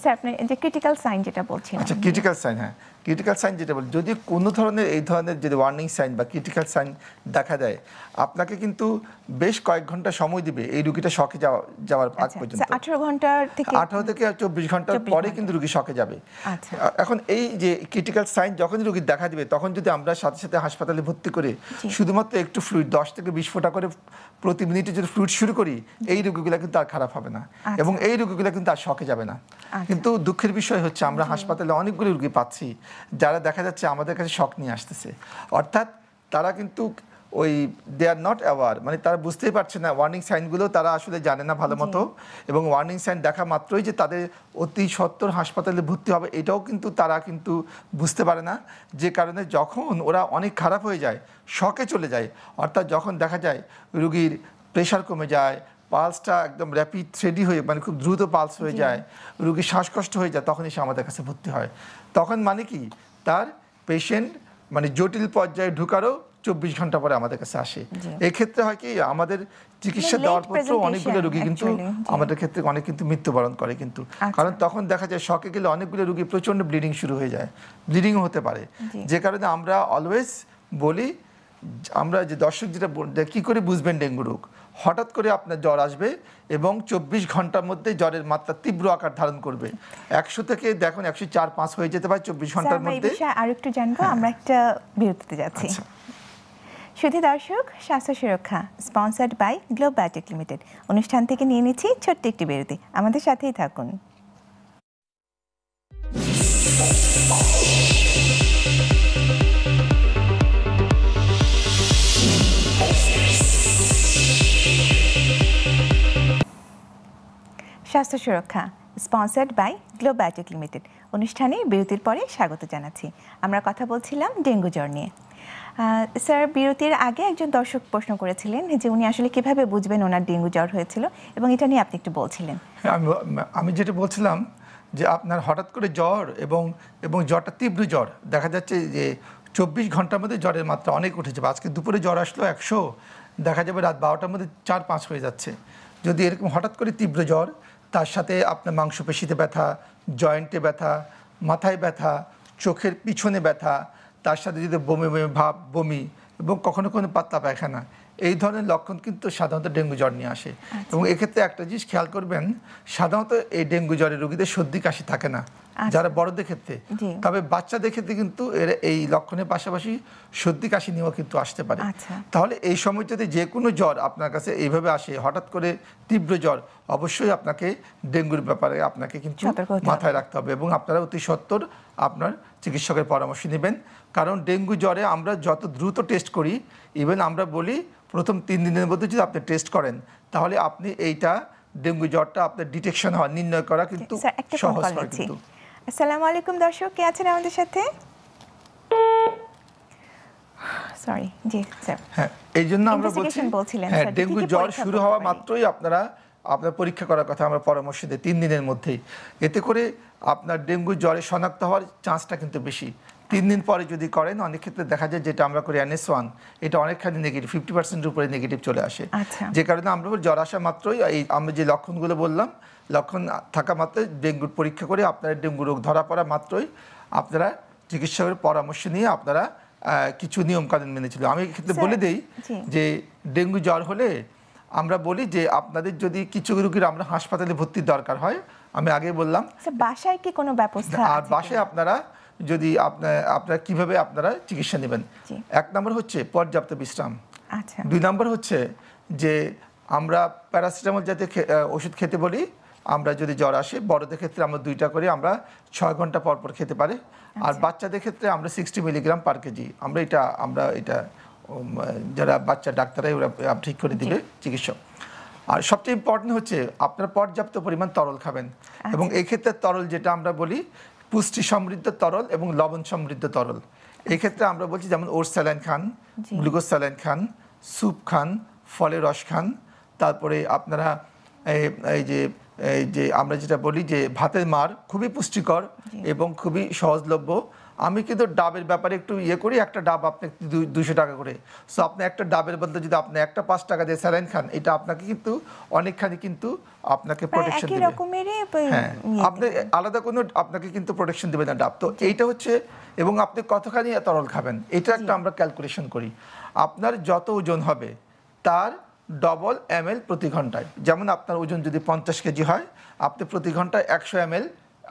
স্যার, আপনি যে ক্রিটিক্যাল সাইন যেটা বলছিলেন। আচ্ছা, ক্রিটিক্যাল সাইন, হ্যাঁ ক্রিটিক্যাল সাইন যেটা বলি, যদি কোনো ধরনের এই ধরনের যদি ওয়ার্নিং সাইন বা ক্রিটিক্যাল সাইন দেখা দেয়, আপনাকে কিন্তু বেশ কয়েক ঘন্টা সময় দিবে এই রোগীটা শকে যাওয়ার আগ আচ্ছা, পর্যন্ত। 18 ঘন্টার থেকে 18 থেকে 24 ঘন্টার 24 পরে ঘন্টা। কিন্তু রোগী শকে যাবে। আচ্ছা। এখন এই যে ক্রিটিক্যাল সাইন যখন রোগীর দেখা দিবে, তখন যদি আমরা সাথে সাথে হাসপাতালে ভর্তি করে শুধুমাত্র একটু ফ্লুইড 10 থেকে 20 ফোঁটা করে প্রতি মিনিটে যদি ফ্লুইড শুরু করি, এই রোগীগুলো কিন্তু আর খারাপ হবে না, এবং এই রোগীগুলো কিন্তু আর শকে যাবে না। কিন্তু দুঃখের বিষয় হচ্ছে আমরা হাসপাতালে অনেকগুলো রোগী পাচ্ছি যারা দেখা যাচ্ছে আমাদের কাছে শক নিয়ে আসতেছে, অর্থাৎ তারা কিন্তু ওই দে আর নট অ্যাওয়ার, মানে তারা বুঝতেই পারছে না ওয়ার্নিং সাইনগুলো, তারা আসলে জানে না ভালো মতো, এবং ওয়ার্নিং সাইন দেখা মাত্রই যে তাদের অতি সত্বর হাসপাতালে ভর্তি হবে এটাও কিন্তু তারা কিন্তু বুঝতে পারে না, যে কারণে যখন ওরা অনেক খারাপ হয়ে যায়, শকে চলে যায়, অর্থাৎ যখন দেখা যায় রোগীর প্রেশার কমে যায়, পালসটা একদম র্যাপিড থ্রেডি হয়ে, মানে খুব দ্রুত পালস হয়ে যায়, রোগীর শ্বাসকষ্ট হয়ে যায়, তখন এসে আমাদের কাছে ভর্তি হয়। তখন মানে কি, তার পেশেন্ট মানে জটিল পর্যায়ে ঢুকারও 24 ঘন্টা পরে আমাদের কাছে আসে। এক্ষেত্রে হয় কি, আমাদের চিকিৎসা দেওয়ার পত্র অনেকগুলো রোগী কিন্তু আমাদের ক্ষেত্রে অনেক কিন্তু মৃত্যুবরণ করে, কিন্তু কারণ তখন দেখা যায় শকে গেলে অনেকগুলো রোগী প্রচন্ড ব্লিডিং শুরু হয়ে যায়, ব্লিডিংও হতে পারে, যে কারণে আমরা অলওয়েজ বলি, আমরা যে দর্শক যেটা কি করে বুঝবেন ডেঙ্গু রোগ, হঠাৎ করে আপনার জ্বর আসবে এবং 24 ঘন্টার মধ্যে জ্বরের মাত্রা তীব্র আকার ধারণ করবে, 100 থেকে দেখুন 104-105 হয়ে যেতে পারে 24 ঘন্টার মধ্যে। আর একটু জানবো, আমরা একটা বিরতিতে যাচ্ছি। সুধী দর্শক, স্বাস্থ্য সুরক্ষা sponsored by Globe Biotech Limited অনুষ্ঠান থেকে নিয়ে নিচ্ছি ছোট্ট একটি বিরতি, আমাদের সাথেই থাকুন। স্বাস্থ্য সুরক্ষা sponsored by Globe Biotech Limited অনুষ্ঠানে বিরতির পরে স্বাগত জানাচ্ছি। আমরা কথা বলছিলাম ডেঙ্গু জ্বর নিয়ে। স্যার, বিরতির আগে একজন দর্শক প্রশ্ন করেছিলেন যে উনি আসলে কিভাবে বুঝবেন ওনার ডেঙ্গু জ্বর হয়েছিল, এবং এটা নিয়ে আপনি একটু বলছিলেন। আমি যেটা বলছিলাম যে আপনার হঠাৎ করে জ্বর এবং জ্বরটা তীব্র জ্বর, দেখা যাচ্ছে যে 24 ঘন্টার মধ্যে জ্বরের মাত্রা অনেক উঠে যাবে। আজকে দুপুরে জ্বর আসলো 100, দেখা যাবে রাত 12টার মধ্যে 4-5 হয়ে যাচ্ছে। যদি এরকম হঠাৎ করে তীব্র জ্বর, তার সাথে আপনার মাংসপেশিতে ব্যথা, জয়েন্টে ব্যথা, মাথায় ব্যথা, চোখের পিছনে ব্যথা, তার সাথে যদি বমি বমি ভাব, বমি, এবং কখনো কোনো পাতলা পায়খানা, এই ধরনের লক্ষণ কিন্তু সাধারণত ডেঙ্গু জ্বর নিয়ে আসে। এবং এক্ষেত্রে একটা জিনিস খেয়াল করবেন, সাধারণত এই ডেঙ্গু জ্বরের রোগীদের সর্দি কাশি থাকে না যারা বড়দের ক্ষেত্রে, তবে বাচ্চাদের ক্ষেত্রে কিন্তু এর এই লক্ষণের পাশাপাশি সর্দি কাশি নিয়েও কিন্তু আসতে পারে। তাহলে এই সময় যদি যে কোনো জ্বর আপনার কাছে এইভাবে আসে, হঠাৎ করে তীব্র জ্বর, অবশ্যই আপনাকে ডেঙ্গুর ব্যাপারে আপনাকে কিন্তু মাথায় রাখতে হবে, এবং আপনারা অতি সত্বর আপনার চিকিৎসকের পরামর্শ নেবেন। কারণ ডেঙ্গু জ্বরে আমরা যত দ্রুত টেস্ট করি, ইভেন আমরা বলি প্রথম 3 দিনের মধ্যে যদি আপনি টেস্ট করেন, তাহলে আপনি এইটা ডেঙ্গু জ্বরটা আপনার ডিটেকশন হওয়া, নির্ণয় করা কিন্তু সহজ হয়। কিন্তু আসসালামু আলাইকুম দর্শক, কে আছেন আমাদের সাথে? সরি, জি স্যার। হ্যাঁ, এই জন্য আমরা Investigation বলছিলেন, হ্যাঁ, স্যার, ডেঙ্গু কি কি জ্বর পরীক্ষা শুরু করতে হওয়া পারি? মাত্রই আপনার পরীক্ষা করার কথা আমরা পরামর্শ দিই 3 দিনের মধ্যেই। এতে করে আপনার ডেঙ্গু জ্বরে শনাক্ত হওয়ার চান্সটা কিন্তু বেশি। 3 দিন পরে যদি করেন, অনেক ক্ষেত্রে দেখা যায় যেটা আমরা করি NS1, এটা অনেকখানি নেগেটিভ, 50% উপরে নেগেটিভ চলে আসে। আচ্ছা। যে কারণে আমরা জ্বর আসা মাত্রই এই আমরা যে লক্ষণগুলো বললাম, লক্ষণ থাকা মাত্রই ডেঙ্গুর পরীক্ষা করে আপনার ডেঙ্গু রোগ ধরা পড়া মাত্রই আপনারা চিকিৎসকের পরামর্শ নিয়ে আপনারা কিছু নিয়মকানুন মেনে ছিল। আমি এক্ষেত্রে বলে দিই যে ডেঙ্গু জ্বর হলে আমরা বলি যে আপনাদের যদি কিছু রোগীর আমরা হাসপাতালে ভর্তির দরকার হয়, আমি আগে বললাম, স্যার বাসায় কি কোনো ব্যবস্থা আর আছে বাসায় আপনারা যদি আপনারা কিভাবে আপনারা চিকিৎসা নেবেন। 1 নম্বর হচ্ছে পর্যাপ্ত বিশ্রাম। আচ্ছা। 2 নম্বর হচ্ছে যে আমরা প্যারাসিটামল জাতীয় ওষুধ খেতে বলি। আমরা যদি জ্বর আসে, বড়দের ক্ষেত্রে আমরা 2টা করে আমরা 6 ঘন্টা পর পর খেতে পারি। আর বাচ্চাদের ক্ষেত্রে আমরা 60 মিলিগ্রাম পার কেজি আমরা এটা যারা বাচ্চা ডাক্তাররাই ওরা ঠিক করে দিবে চিকিৎসক। আর সবচেয়ে ইম্পর্টেন্ট হচ্ছে আপনারা পর্যাপ্ত পরিমাণ তরল খাবেন। এবং এই ক্ষেত্রে তরল যেটা আমরা বলি পুষ্টি সমৃদ্ধ তরল এবং লবণ সমৃদ্ধ তরল। এই ক্ষেত্রে আমরা বলছি যেমন ওটস স্যালাইন খান, গ্লুকোজ স্যালাইন খান, স্যুপ খান, ফলের রস খান। তারপরে আপনারা এই যে আমরা যেটা বলি যে ভাতের মার খুবই পুষ্টিকর এবং খুবই সহজলভ্য। আমি কিন্তু ডাবের ব্যাপারে একটু করি, একটা ডাব আপনি 200 টাকা করে। সো আপনি একটা ডাবের বদলে যদি আপনি একটা 5 টাকা দিয়ে স্যালাইন খান, এটা আপনাকে কিন্তু অনেকখানি কিন্তু আপনাকে প্রোটেকশন একই দেবে। রকমেরই হ্যাঁ, আপনি আলাদা কোনো আপনাকে কিন্তু প্রোটেকশন দেবে না ডাব। তো এইটা হচ্ছে, এবং আপনি কতখানি তরল খাবেন এটা একটা আমরা ক্যালকুলেশন করি। আপনার যত ওজন হবে তার ডবল ml প্রতি ঘন্টায়। যেমন আপনার ওজন যদি 50 কেজি হয়, আপনি প্রতি ঘন্টায় 100 ml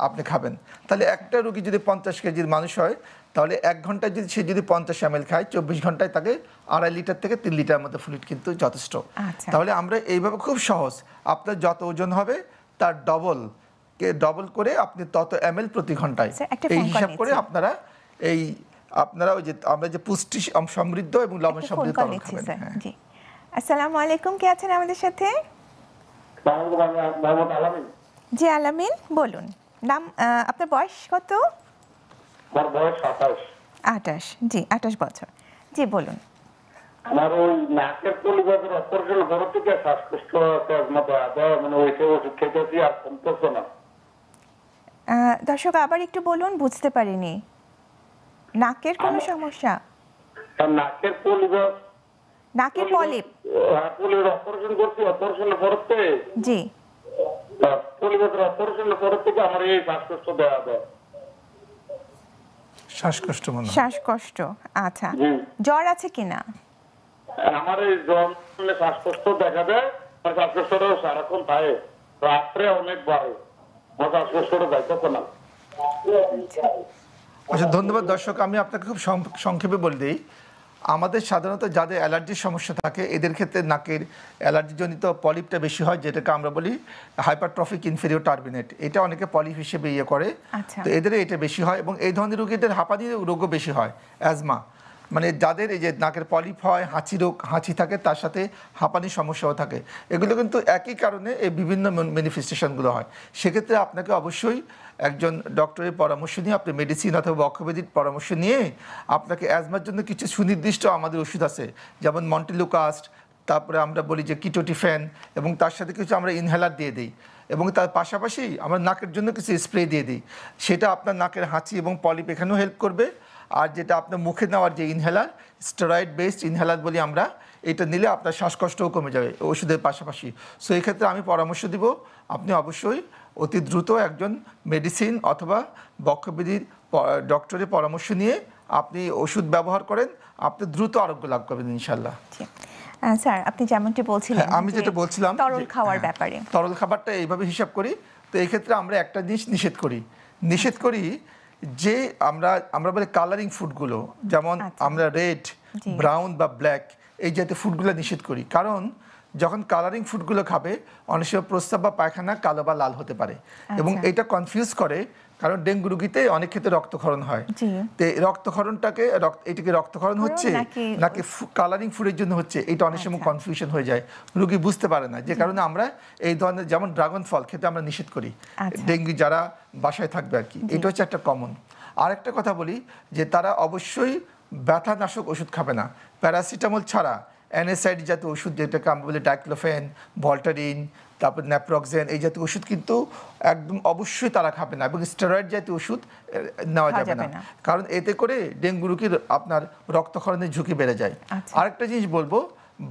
আপনি খাবেন। তাহলে একটা রোগী যদি 50 কেজির মানুষ হয়, তাহলে 1 ঘন্টায় যদি সে 50 ml খায়, 24 ঘন্টায় তাকে 2.5 লিটার থেকে 3 লিটার মতো ফ্লুইড কিন্তু যথেষ্ট। তাহলে আমরা এইভাবে খুব সহজ, আপনার যত ওজন হবে তার ডবল করে আপনি তত ml প্রতি ঘন্টায়, এই হিসাব করে আপনারা ওই যে আমরা যে পুষ্টি সমৃদ্ধ এবং লবণ সমৃদ্ধ তরল খাবেন। জি। আসসালামু আলাইকুম, কে আছেন আমাদের সাথে? জি আলামিন, বলুন নাম, আপনার বয়স কত? আমার বয়স 28। জি, 28 বছর। জি বলুন। আমার ওই নাকের পলিভাগের অপারেশন করার থেকে শ্বাসকষ্ট মানে ওইটা ওষুধ খেতেছি আর কমতেছে না। দর্শক আবার একটু বলুন, বুঝতে পারিনি। নাকের কোনো সমস্যা? নাকের পলিভাগ, নাকের পলিপ? পলিভাগ অপারেশন করছি, অপারেশনের পরতে জি, পলিভাগের অপারেশনের পর থেকে আমার এই শ্বাসকষ্ট দেওয়া দেয়। শ্বাসকষ্ট মানে শ্বাসকষ্ট, আচ্ছা। জ্বর আছে কিনা? আমার এই জ্বর শ্বাসকষ্ট দেখা দেয়, শ্বাসকষ্টটা সারাক্ষণ থাকে, রাত্রে অনেক বাড়ে, আমার শ্বাসকষ্টটা যাইতেছে না। আচ্ছা, ধন্যবাদ দর্শক। আমি আপনাকে খুব সংক্ষেপে বলে দিই। আমাদের সাধারণত যাদের অ্যালার্জির সমস্যা থাকে, এদের ক্ষেত্রে নাকের অ্যালার্জিজনিত পলিপটা বেশি হয়, যেটাকে আমরা বলি হাইপারট্রফিক ইনফেরিয়র টার্বিনেট। এটা অনেকে পলিপ হিসেবে করে। তো এদের এটা বেশি হয়, এবং এই ধরনের রোগীদের হাঁপানি রোগও বেশি হয়, অ্যাজমা। মানে যাদের এই যে নাকের পলিপ হয়, হাঁচি থাকে, তার সাথে হাঁপানির সমস্যাও থাকে, এগুলো কিন্তু একই কারণে এই বিভিন্ন ম্যানিফেস্টেশনগুলো হয়। সেক্ষেত্রে আপনাকে অবশ্যই একজন ডক্টরের পরামর্শ নিয়ে, আপনি মেডিসিন অথবা বক্ষব্যাধির পরামর্শ নিয়ে, আপনাকে অ্যাজমার জন্য কিছু সুনির্দিষ্ট আমাদের ওষুধ আছে, যেমন মন্টেলুকাস্ট, তারপরে আমরা বলি যে কিটোটিফেন, এবং তার সাথে কিছু আমরা ইনহেলার দিয়ে দিই, এবং তার পাশাপাশি আমরা নাকের জন্য কিছু স্প্রে দিয়ে দিই। সেটা আপনার নাকের হাঁচি এবং পলিপ এখানেও হেল্প করবে। আর যেটা আপনার মুখে নেওয়ার যে ইনহেলার, স্টেরয়েড বেসড ইনহেলার বলি আমরা, এটা নিলে আপনার শ্বাসকষ্টও কমে যাবে ওষুধের পাশাপাশি। সো এই ক্ষেত্রে আমি পরামর্শ দিব, আপনি অবশ্যই অতি দ্রুত একজন মেডিসিন অথবা বক্ষব্যাধির ডক্টরের পরামর্শ নিয়ে আপনি ওষুধ ব্যবহার করেন, আপনি দ্রুত আরোগ্য লাভ করবেন ইনশাল্লাহ। স্যার আপনি যেমনটি বলছিলেন, আমি যেটা বলছিলাম তরল খাওয়ার ব্যাপারে, তরল খাবারটা এইভাবে হিসাব করি। তো এই ক্ষেত্রে আমরা একটা জিনিস নিষেধ করি যে আমরা বলি কালারিং ফুডগুলো, যেমন আমরা রেড, ব্রাউন বা ব্ল্যাক এই জাতীয় ফুডগুলো নিষেধ করি। কারণ যখন কালারিং ফুডগুলো খাবে অনেক সময় প্রস্রাব বা পায়খানা কালো বা লাল হতে পারে এবং এটা কনফিউজ করে, কারণ ডেঙ্গু রোগীতে অনেক ক্ষেত্রে রক্তক্ষরণ হয়। তো রক্তক্ষরণটাকে এটাকে রক্তক্ষরণ হচ্ছে নাকি কালারিং ফুডের জন্য হচ্ছে, এটা অনেক সময় কনফিউশন হয়ে যায়, রোগী বুঝতে পারে না। যে কারণে আমরা এই ধরনের যেমন ড্রাগন ফল খেতে আমরা নিষেধ করি ডেঙ্গু যারা বাসায় থাকবে আর কি। এটা হচ্ছে একটা কমন। আরেকটা কথা বলি যে তারা অবশ্যই ব্যথানাশক ওষুধ খাবে না, প্যারাসিটামল ছাড়া অ্যানেসাইড জাতীয় ওষুধ, যেটাকে আমরা বলি ডাইক্লোফেন, ভল্টারিন, তারপর ন্যাপ্রক্সেন, এই জাতীয় ওষুধ কিন্তু একদম অবশ্যই তারা খাবে না, এবং স্টেরয়েড জাতীয় ওষুধ নেওয়া যাবে না, কারণ এতে করে ডেঙ্গু রোগীর আপনার রক্তক্ষরণের ঝুঁকি বেড়ে যায়। আরেকটা জিনিস বলবো,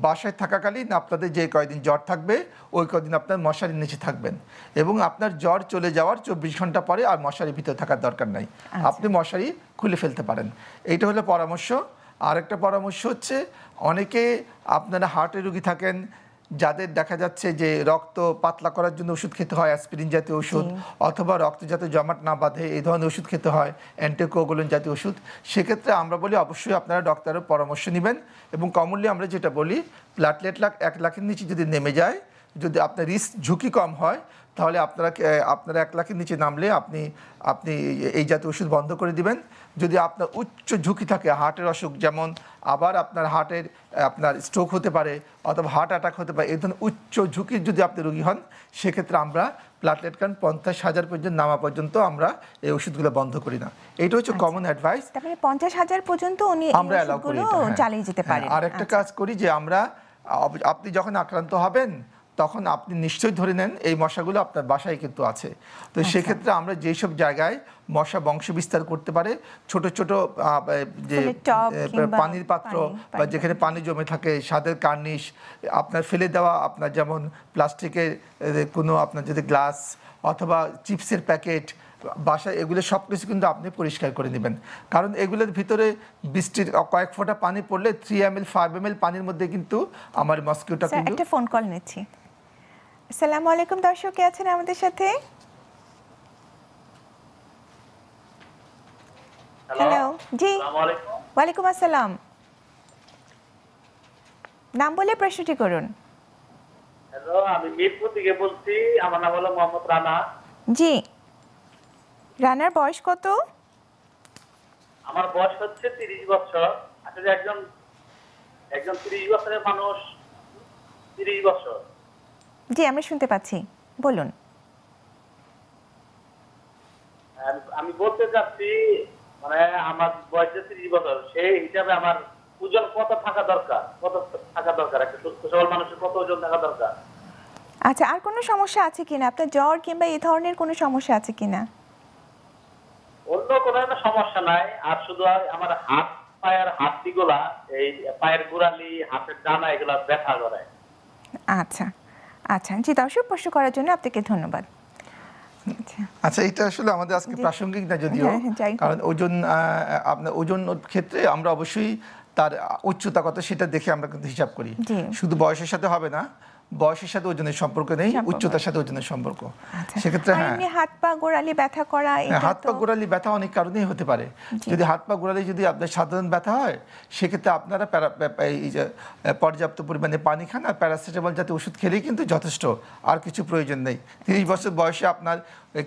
বাসায় থাকাকালীন আপনাদের যে কয়দিন জ্বর থাকবে ওই কয়দিন আপনার মশারির নিচে থাকবেন, এবং আপনার জ্বর চলে যাওয়ার 24 ঘন্টা পরে আর মশারির ভিতরে থাকার দরকার নাই, আপনি মশারি খুলে ফেলতে পারেন। এইটা হলো পরামর্শ। আরেকটা পরামর্শ হচ্ছে, অনেকে আপনারা হার্টের রোগী থাকেন যাদের দেখা যাচ্ছে যে রক্ত পাতলা করার জন্য ওষুধ খেতে হয়, অ্যাসপিরিন জাতীয় ওষুধ, অথবা রক্ত যাতে জমাট না বাঁধে এই ধরনের ওষুধ খেতে হয়, অ্যান্টিকোগুলিন জাতীয় ওষুধ। সেক্ষেত্রে আমরা বলি অবশ্যই আপনারা ডক্টরের পরামর্শ নেবেন, এবং কমনলি আমরা যেটা বলি প্লাটলেট 1 লাখের নিচে যদি নেমে যায়, যদি আপনার ঝুঁকি কম হয়, তাহলে আপনারা 1 লাখের নিচে নামলে আপনি এই জাতীয় ওষুধ বন্ধ করে দিবেন। যদি আপনার উচ্চ ঝুঁকি থাকে, হার্টের অসুখ, যেমন আবার আপনার আপনার স্ট্রোক হতে পারে অথবা হার্ট অ্যাটাক হতে পারে, এই ধরনের উচ্চ ঝুঁকির যদি আপনি রোগী হন, সেক্ষেত্রে আমরা প্লাটলেট কাউন্ট 50,000 পর্যন্ত নামা পর্যন্ত আমরা এই ওষুধগুলো বন্ধ করি না। এটা হচ্ছে কমন অ্যাডভাইস। তারপরে 50,000 পর্যন্ত আমরা অ্যালাউ করি, চালিয়ে যেতে পারেন। আর একটা কাজ করি যে আপনি যখন আক্রান্ত হবেন তখন আপনি নিশ্চয়ই ধরে নেন এই মশাগুলো আপনার বাসায় কিন্তু আছে। তো সেক্ষেত্রে আমরা যেসব জায়গায় মশা বংশ বিস্তার করতে পারে, ছোট ছোট যে পানির পাত্র বা যেখানে পানি জমে থাকে, স্বাদের কার্নিশ, আপনার ফেলে দেওয়া আপনার যেমন প্লাস্টিকের কোনো আপনার যদি গ্লাস অথবা চিপসের প্যাকেট বাসায়, এগুলো সব কিছু কিন্তু আপনি পরিষ্কার করে নেবেন, কারণ এগুলোর ভিতরে বৃষ্টির কয়েক ফোঁটা পানি পড়লে 3 ml 5 ml পানির মধ্যে কিন্তু আমার মস্কিউটা কিন্তু। একটা ফোন কল নিচ্ছি। আসসালামু আলাইকুম দর্শক, কে আছেন আমাদের সাথে? হ্যালো, জি ওয়ালাইকুম আসসালাম, নাম বলে প্রশ্নটি করুন। হ্যালো, আমি মিরপুর থেকে বলছি, আমার নাম হলো মোহাম্মদ রানা। জি, রানার বয়স কত? আমার বয়স হচ্ছে 30 বছর। আসলে একজন 30 বছরের মানুষ, 30 বছর। জি, আমরা শুনতে পাচ্ছি, বলুন। আমি বলতে চাচ্ছি, মানে আমার বয়স 30 বছর, সেই হিসাবে আমার ওজন কত থাকা দরকার, একটা সুস্থ সবল মানুষের কত ওজন থাকা দরকার? আচ্ছা, আর কোনো সমস্যা আছে কিনা আপনার, জ্বর কিংবা এই ধরনের কোনো সমস্যা আছে কিনা? অন্য কোনো সমস্যা নাই, আর শুধু আমার হাত পায়ের হাড্ডিগুলা, এই পায়ের গোড়ালি, হাতের ডানা, এগুলা ব্যথা করে। আচ্ছা আচ্ছা, জি দর্শক, প্রশ্ন করার জন্য আপনাকে ধন্যবাদ। আচ্ছা, এটা আসলে আমাদের আজকে প্রাসঙ্গিক না যদিও, কারণ আপনার ওজন ক্ষেত্রে আমরা অবশ্যই তার উচ্চতা কত সেটা দেখে আমরা কিন্তু হিসাব করি, শুধু বয়সের সাথে হবে না, বয়সের সাথে ওজনের সম্পর্ক নেই, উচ্চতার সাথে ওজনের সম্পর্ক। সেক্ষেত্রে হাত পা গোড়ালি ব্যথা করা, হাত পা গোড়ালি ব্যথা অনেক কারণেই হতে পারে। যদি হাত পা গোড়ালি যদি আপনার সাধারণ ব্যথা হয়, সেক্ষেত্রে আপনারা পর্যাপ্ত পরিমাণে পানি খান আর প্যারাসিটামল জাতীয় ওষুধ খেলেই কিন্তু যথেষ্ট, আর কিছু প্রয়োজন নেই। 30 বছর বয়সে আপনার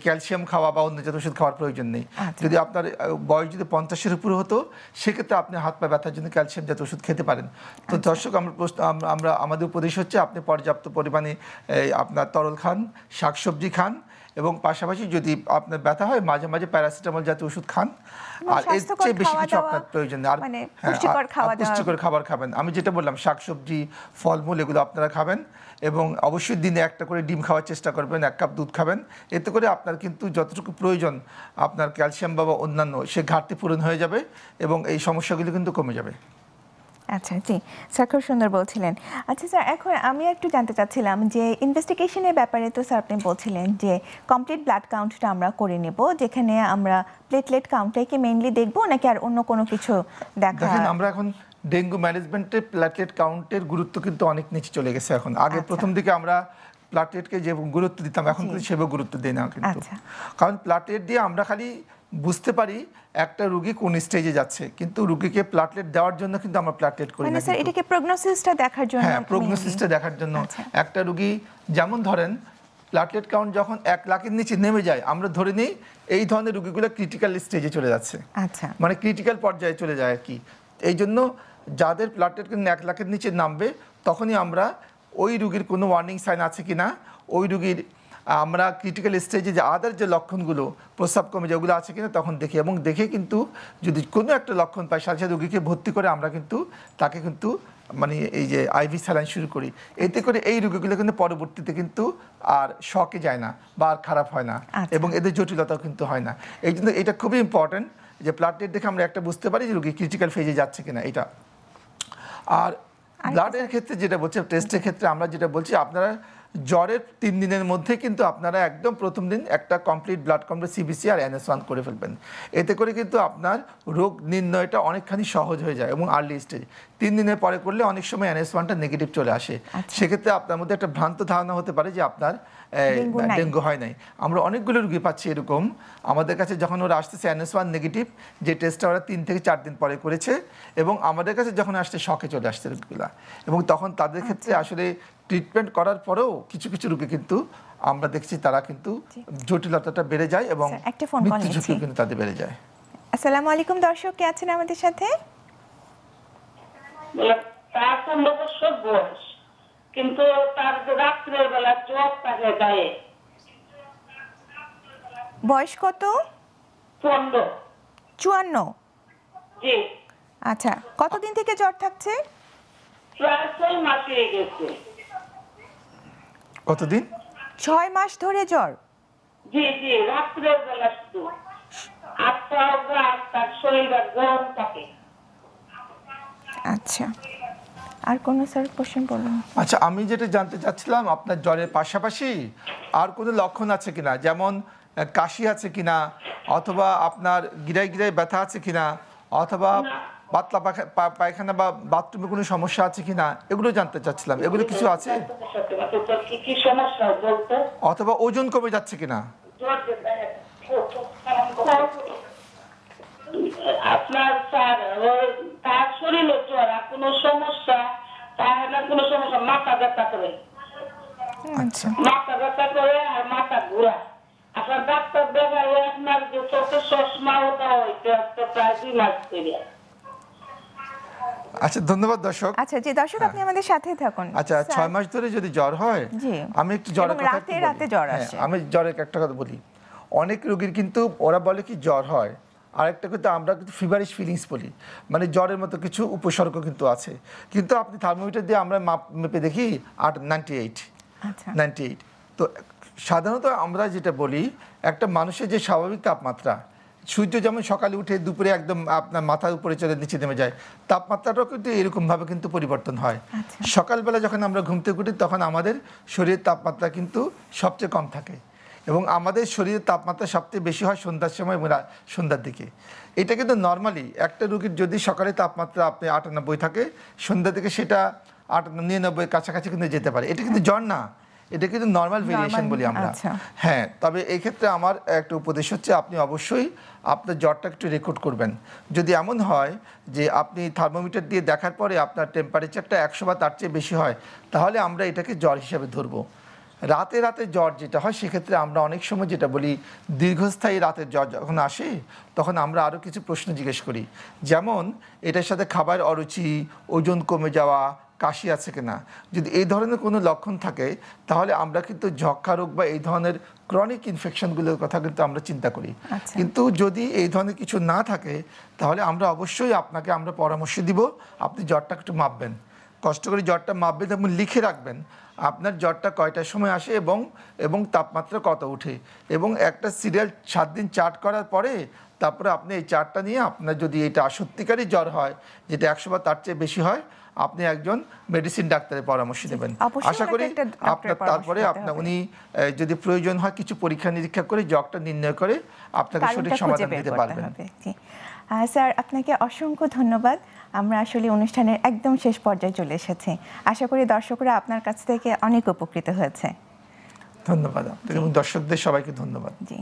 ক্যালসিয়াম খাওয়া বা অন্য জাতীয় ওষুধ খাওয়ার প্রয়োজন নেই। যদি আপনার বয়স যদি 50-এর উপরে হতো, সেক্ষেত্রে আপনি হাত পা ব্যথার জন্য ক্যালসিয়াম জাতীয় ওষুধ খেতে পারেন। তো দর্শক, আমরা আমাদের উপদেশ হচ্ছে আপনি পর্যাপ্ত পরিমাণে আপনার তরল খান, শাকসবজি খান, এবং পাশাপাশি যদি আপনার ব্যথা হয় মাঝে মাঝে প্যারাসিটামল জাতীয় ওষুধ খান, আর এর চেয়ে বেশি কিছু আপনার প্রয়োজন নেই। আর পুষ্টিকর খাবার খাবেন, আমি যেটা বললাম শাকসবজি, ফলমূল, এগুলো আপনারা খাবেন, এবং অবশ্যই দিনে একটা করে ডিম খাওয়ার চেষ্টা করবেন, 1 কাপ দুধ খাবেন। এতে করে আপনার কিন্তু যতটুকু প্রয়োজন আপনার ক্যালসিয়াম বা অন্যান্য সে ঘাটতি পূরণ হয়ে যাবে, এবং এই সমস্যাগুলো কিন্তু কমে যাবে। আচ্ছা, জি স্যার, খুব সুন্দর বলছিলেন। আচ্ছা স্যার, এখন আমি একটু জানতে চাচ্ছিলাম যে ইনভেস্টিগেশনের ব্যাপারে তো স্যার আপনি বলছিলেন যে কমপ্লিট ব্লাড কাউন্টটা আমরা করে নেব, যেখানে আমরা প্লেটলেট কাউন্টটাকে মেইনলি দেখব, নাকি আর অন্য কোনো কিছু দেখেন? আমরা এখন ডেঙ্গু ম্যানেজমেন্টে প্লেটলেট কাউন্টের গুরুত্ব কিন্তু অনেক নিচে চলে গেছে। এখন আগে প্রথম দিকে আমরা প্লাটেটকে যে গুরুত্ব দিতাম, এখন কিন্তু সেভাবে গুরুত্ব দিই না কিন্তু, কারণ প্লাটেট দিয়ে আমরা খালি বুঝতে পারি একটা রোগী কোন স্টেজে যাচ্ছে, কিন্তু রোগীকে প্লাটলেট দেওয়ার জন্য কিন্তু আমরা প্লাটলেট করি মানে না। স্যার এটাকে প্রগনোসিসটা দেখার জন্য? হ্যাঁ, প্রগনোসিসটা দেখার জন্য। আচ্ছা। একটা রোগী যেমন ধরেন প্লাটলেট কাউন্ট যখন 1 লাখের নিচে নেমে যায়, আমরা ধরে নিই এই ধরনের রোগীগুলো ক্রিটিক্যাল স্টেজে চলে যাচ্ছে, আচ্ছা, মানে ক্রিটিক্যাল পর্যায়ে চলে যায় আর কি। এই জন্য যাদের প্লাটলেট কিন্তু 1 লাখের নিচে নামবে, তখনই আমরা ওই রোগীর কোনো ওয়ার্নিং সাইন আছে কিনা, ওই রোগীর আমরা ক্রিটিক্যাল স্টেজে যে আদার যে লক্ষণগুলো প্রস্রাব কমে যেগুলো আছে কিনা তখন দেখি, এবং দেখে কিন্তু যদি কোনো একটা লক্ষণ পাই সাথে সাথে রোগীকে ভর্তি করে আমরা কিন্তু তাকে কিন্তু মানে এই যে আইভি স্যালাইন শুরু করি। এতে করে এই রোগীগুলো কিন্তু পরবর্তীতে কিন্তু আর শকে যায় না বা আর খারাপ হয় না, এবং এদের জটিলতাও কিন্তু হয় না। এই জন্য এটা খুবই ইম্পর্টেন্ট যে প্লাটলেট দেখে আমরা একটা বুঝতে পারি যে রোগী ক্রিটিক্যাল ফেজে যাচ্ছে কিনা এটা। আর ব্লাডের ক্ষেত্রে যেটা বলছে, টেস্টের ক্ষেত্রে আমরা যেটা বলছি, আপনারা জ্বরের 3 দিনের মধ্যে কিন্তু আপনারা একদম প্রথম দিন একটা কমপ্লিট ব্লাড কাউন্টের সিবিসি আর NS1 করে ফেলবেন। এতে করে কিন্তু আপনার রোগ নির্ণয়টা অনেকখানি সহজ হয়ে যায়, এবং আর্লি স্টেজ 3 দিনের পরে করলে অনেক সময় NS1টা নেগেটিভ চলে আসে। সেক্ষেত্রে আপনার মধ্যে একটা ভ্রান্ত ধারণা হতে পারে যে আপনার ডেঙ্গু হয় নাই। আমরা অনেকগুলো রোগী পাচ্ছি এরকম আমাদের কাছে, যখন ওরা আসতেছে NS1 নেগেটিভ, যে টেস্টটা ওরা 3 থেকে 4 দিন পরে করেছে, এবং আমাদের কাছে যখন আসছে শকে চলে আসছে রোগীগুলা, এবং তখন তাদের ক্ষেত্রে আসলে ট্রিটমেন্ট করার পরেও কিছু কিছু রোগী কিন্তু আমরা দেখছি তারা কিন্তু জটিলতাটা বেড়ে যায় এবং মৃত্যু ঝুঁকি কিন্তু তাদের বেড়ে যায়। আসসালামু আলাইকুম দর্শক, কে আছেন আমাদের সাথে? তার 15 বছর বয়স, কিন্তু তার রাত্রের বেলা জ্বর থাকে গায়ে। বয়স কত? 54। জি। আচ্ছা, কতদিন থেকে জ্বর থাকছে? প্রায় 6 মাস হয়ে গেছে। কতদিন? 6 মাস ধরে জ্বর? জি জি, রাত্রের বেলা শুধু তার শরীরটা গরম থাকে। আচ্ছা, আর কোন স্যার কোশ্চেন বলুন। আচ্ছা, আমি যেটা জানতে চাচ্ছিলাম আপনার জ্বরের পাশাপাশি আর কোনো লক্ষণ আছে কিনা, যেমন কাশি আছে কিনা, অথবা আপনার গিরায় গিরায় ব্যথা আছে কিনা, অথবা পাতলা পায়খানা বা বাথরুমে কোনো সমস্যা আছে কিনা, এগুলো জানতে চাচ্ছিলাম। এগুলো কিছু আছে? কি সমস্যা বলতে? অথবা ওজন কমে যাচ্ছে কিনা? আপনার স্যার তার শরীরে জ্বর, আর কোনো সমস্যা তাহলে কোনো সমস্যা, মাথা ব্যথা করে। আচ্ছা, মাথা ব্যথা করে আর মাথা ঘোরা। আপনার ডাক্তার দেখালে আপনার যে চোখের চশমা ওটা হইতে প্রায় 2 মাস ধরে। আচ্ছা, ধন্যবাদ দর্শক। আচ্ছা, যে দর্শক আপনি আমাদের সাথে থাকুন। আচ্ছা, 6 মাস ধরে যদি জ্বর হয়, আমি একটু জ্বরের কথা রাতে রাতে জ্বর আসে। আমি জ্বরের একটা কথা বলি। অনেক রোগীর কিন্তু ওরা বলে কি জ্বর হয়, আরেকটা কিন্তু আমরা কিন্তু ফিভারিশ ফিলিংস বলি, মানে জ্বরের মতো কিছু উপসর্গ কিন্তু আছে। কিন্তু আপনি থার্মোমিটার দিয়ে আমরা মেপে দেখি 98। আচ্ছা, 98। তো সাধারণত আমরা যেটা বলি, একটা মানুষের যে স্বাভাবিক তাপমাত্রা, সূর্য যেমন সকালে উঠে দুপুরে একদম আপনার মাথার উপরে চলে নিচে নেমে যায়, তাপমাত্রাটাও কিন্তু এরকমভাবে কিন্তু পরিবর্তন হয়। সকালবেলা যখন আমরা ঘুম থেকে উঠি তখন আমাদের শরীরের তাপমাত্রা কিন্তু সবচেয়ে কম থাকে, এবং আমাদের শরীরের তাপমাত্রা সবচেয়ে বেশি হয় সন্ধ্যার সময় এবং সন্ধ্যার দিকে। এটা কিন্তু নর্মালি একটা রোগীর যদি সকালে তাপমাত্রা আপনি 98 থাকে, সন্ধ্যা থেকে সেটা 99 কাছাকাছি কিন্তু যেতে পারে। এটা কিন্তু জ্বর না, এটা কিন্তু নর্মাল ভেরিয়েশন বলি আমরা। হ্যাঁ, তবে এই ক্ষেত্রে আমার একটা উপদেশ হচ্ছে, আপনি অবশ্যই আপনার জ্বরটা একটু রেকর্ড করবেন। যদি এমন হয় যে আপনি থার্মোমিটার দিয়ে দেখার পরে আপনার টেম্পারেচারটা 100 বা তার চেয়ে বেশি হয়, তাহলে আমরা এটাকে জ্বর হিসাবে ধরবো। রাতে রাতে জ্বর যেটা হয়, সেক্ষেত্রে আমরা অনেক সময় যেটা বলি, দীর্ঘস্থায়ী রাতের জ্বর যখন আসে তখন আমরা আরও কিছু প্রশ্ন জিজ্ঞেস করি, যেমন এটার সাথে খাবার অরুচি, ওজন কমে যাওয়া, কাশি আছে কিনা। যদি এই ধরনের কোনো লক্ষণ থাকে তাহলে আমরা কিন্তু যক্ষা রোগ বা এই ধরনের ক্রনিক ইনফেকশনগুলোর কথা কিন্তু আমরা চিন্তা করি। কিন্তু যদি এই ধরনের কিছু না থাকে তাহলে আমরা অবশ্যই আপনাকে আমরা পরামর্শ দিব, আপনি জ্বরটা একটু মাপবেন, কষ্ট করে জ্বরটা মাপবেন এবং লিখে রাখবেন আপনার জ্বরটা কয়টার সময় আসে এবং তাপমাত্রা কত ওঠে, এবং একটা সিরিয়াল 7 দিন চার্ট করার পরে তারপরে আপনি এই চার্টটা নিয়ে আপনার যদি এটা সত্যিকারই জ্বর হয়, যেটা 100 বা তার চেয়ে বেশি হয়, আপনি একজন মেডিসিন ডাক্তারের পরামর্শ নেবেন। আশা করি আপনার তারপরে উনি যদি প্রয়োজন হয় কিছু পরীক্ষা নিরীক্ষা করে জ্বরটা নির্ণয় করে আপনাকে সঠিক সমাধান দিতে পারবেন। স্যার, আপনাকে অসংখ্য ধন্যবাদ। আমরা আসলে অনুষ্ঠানের একদম শেষ পর্যায়ে চলে এসেছি। আশা করি দর্শকরা আপনার কাছ থেকে অনেক উপকৃত হয়েছে। ধন্যবাদ আপনাকে এবং দর্শকদের সবাইকে ধন্যবাদ। জি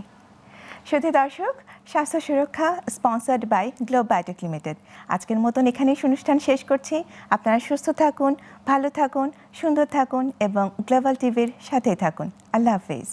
সুধী দর্শক, স্বাস্থ্য সুরক্ষা sponsored by Globe Biotech Limited. আজকের মতন এখানেই অনুষ্ঠান শেষ করছি। আপনারা সুস্থ থাকুন, ভালো থাকুন, সুন্দর থাকুন এবং গ্লোবাল টিভির সাথেই থাকুন। আল্লাহ হাফেজ।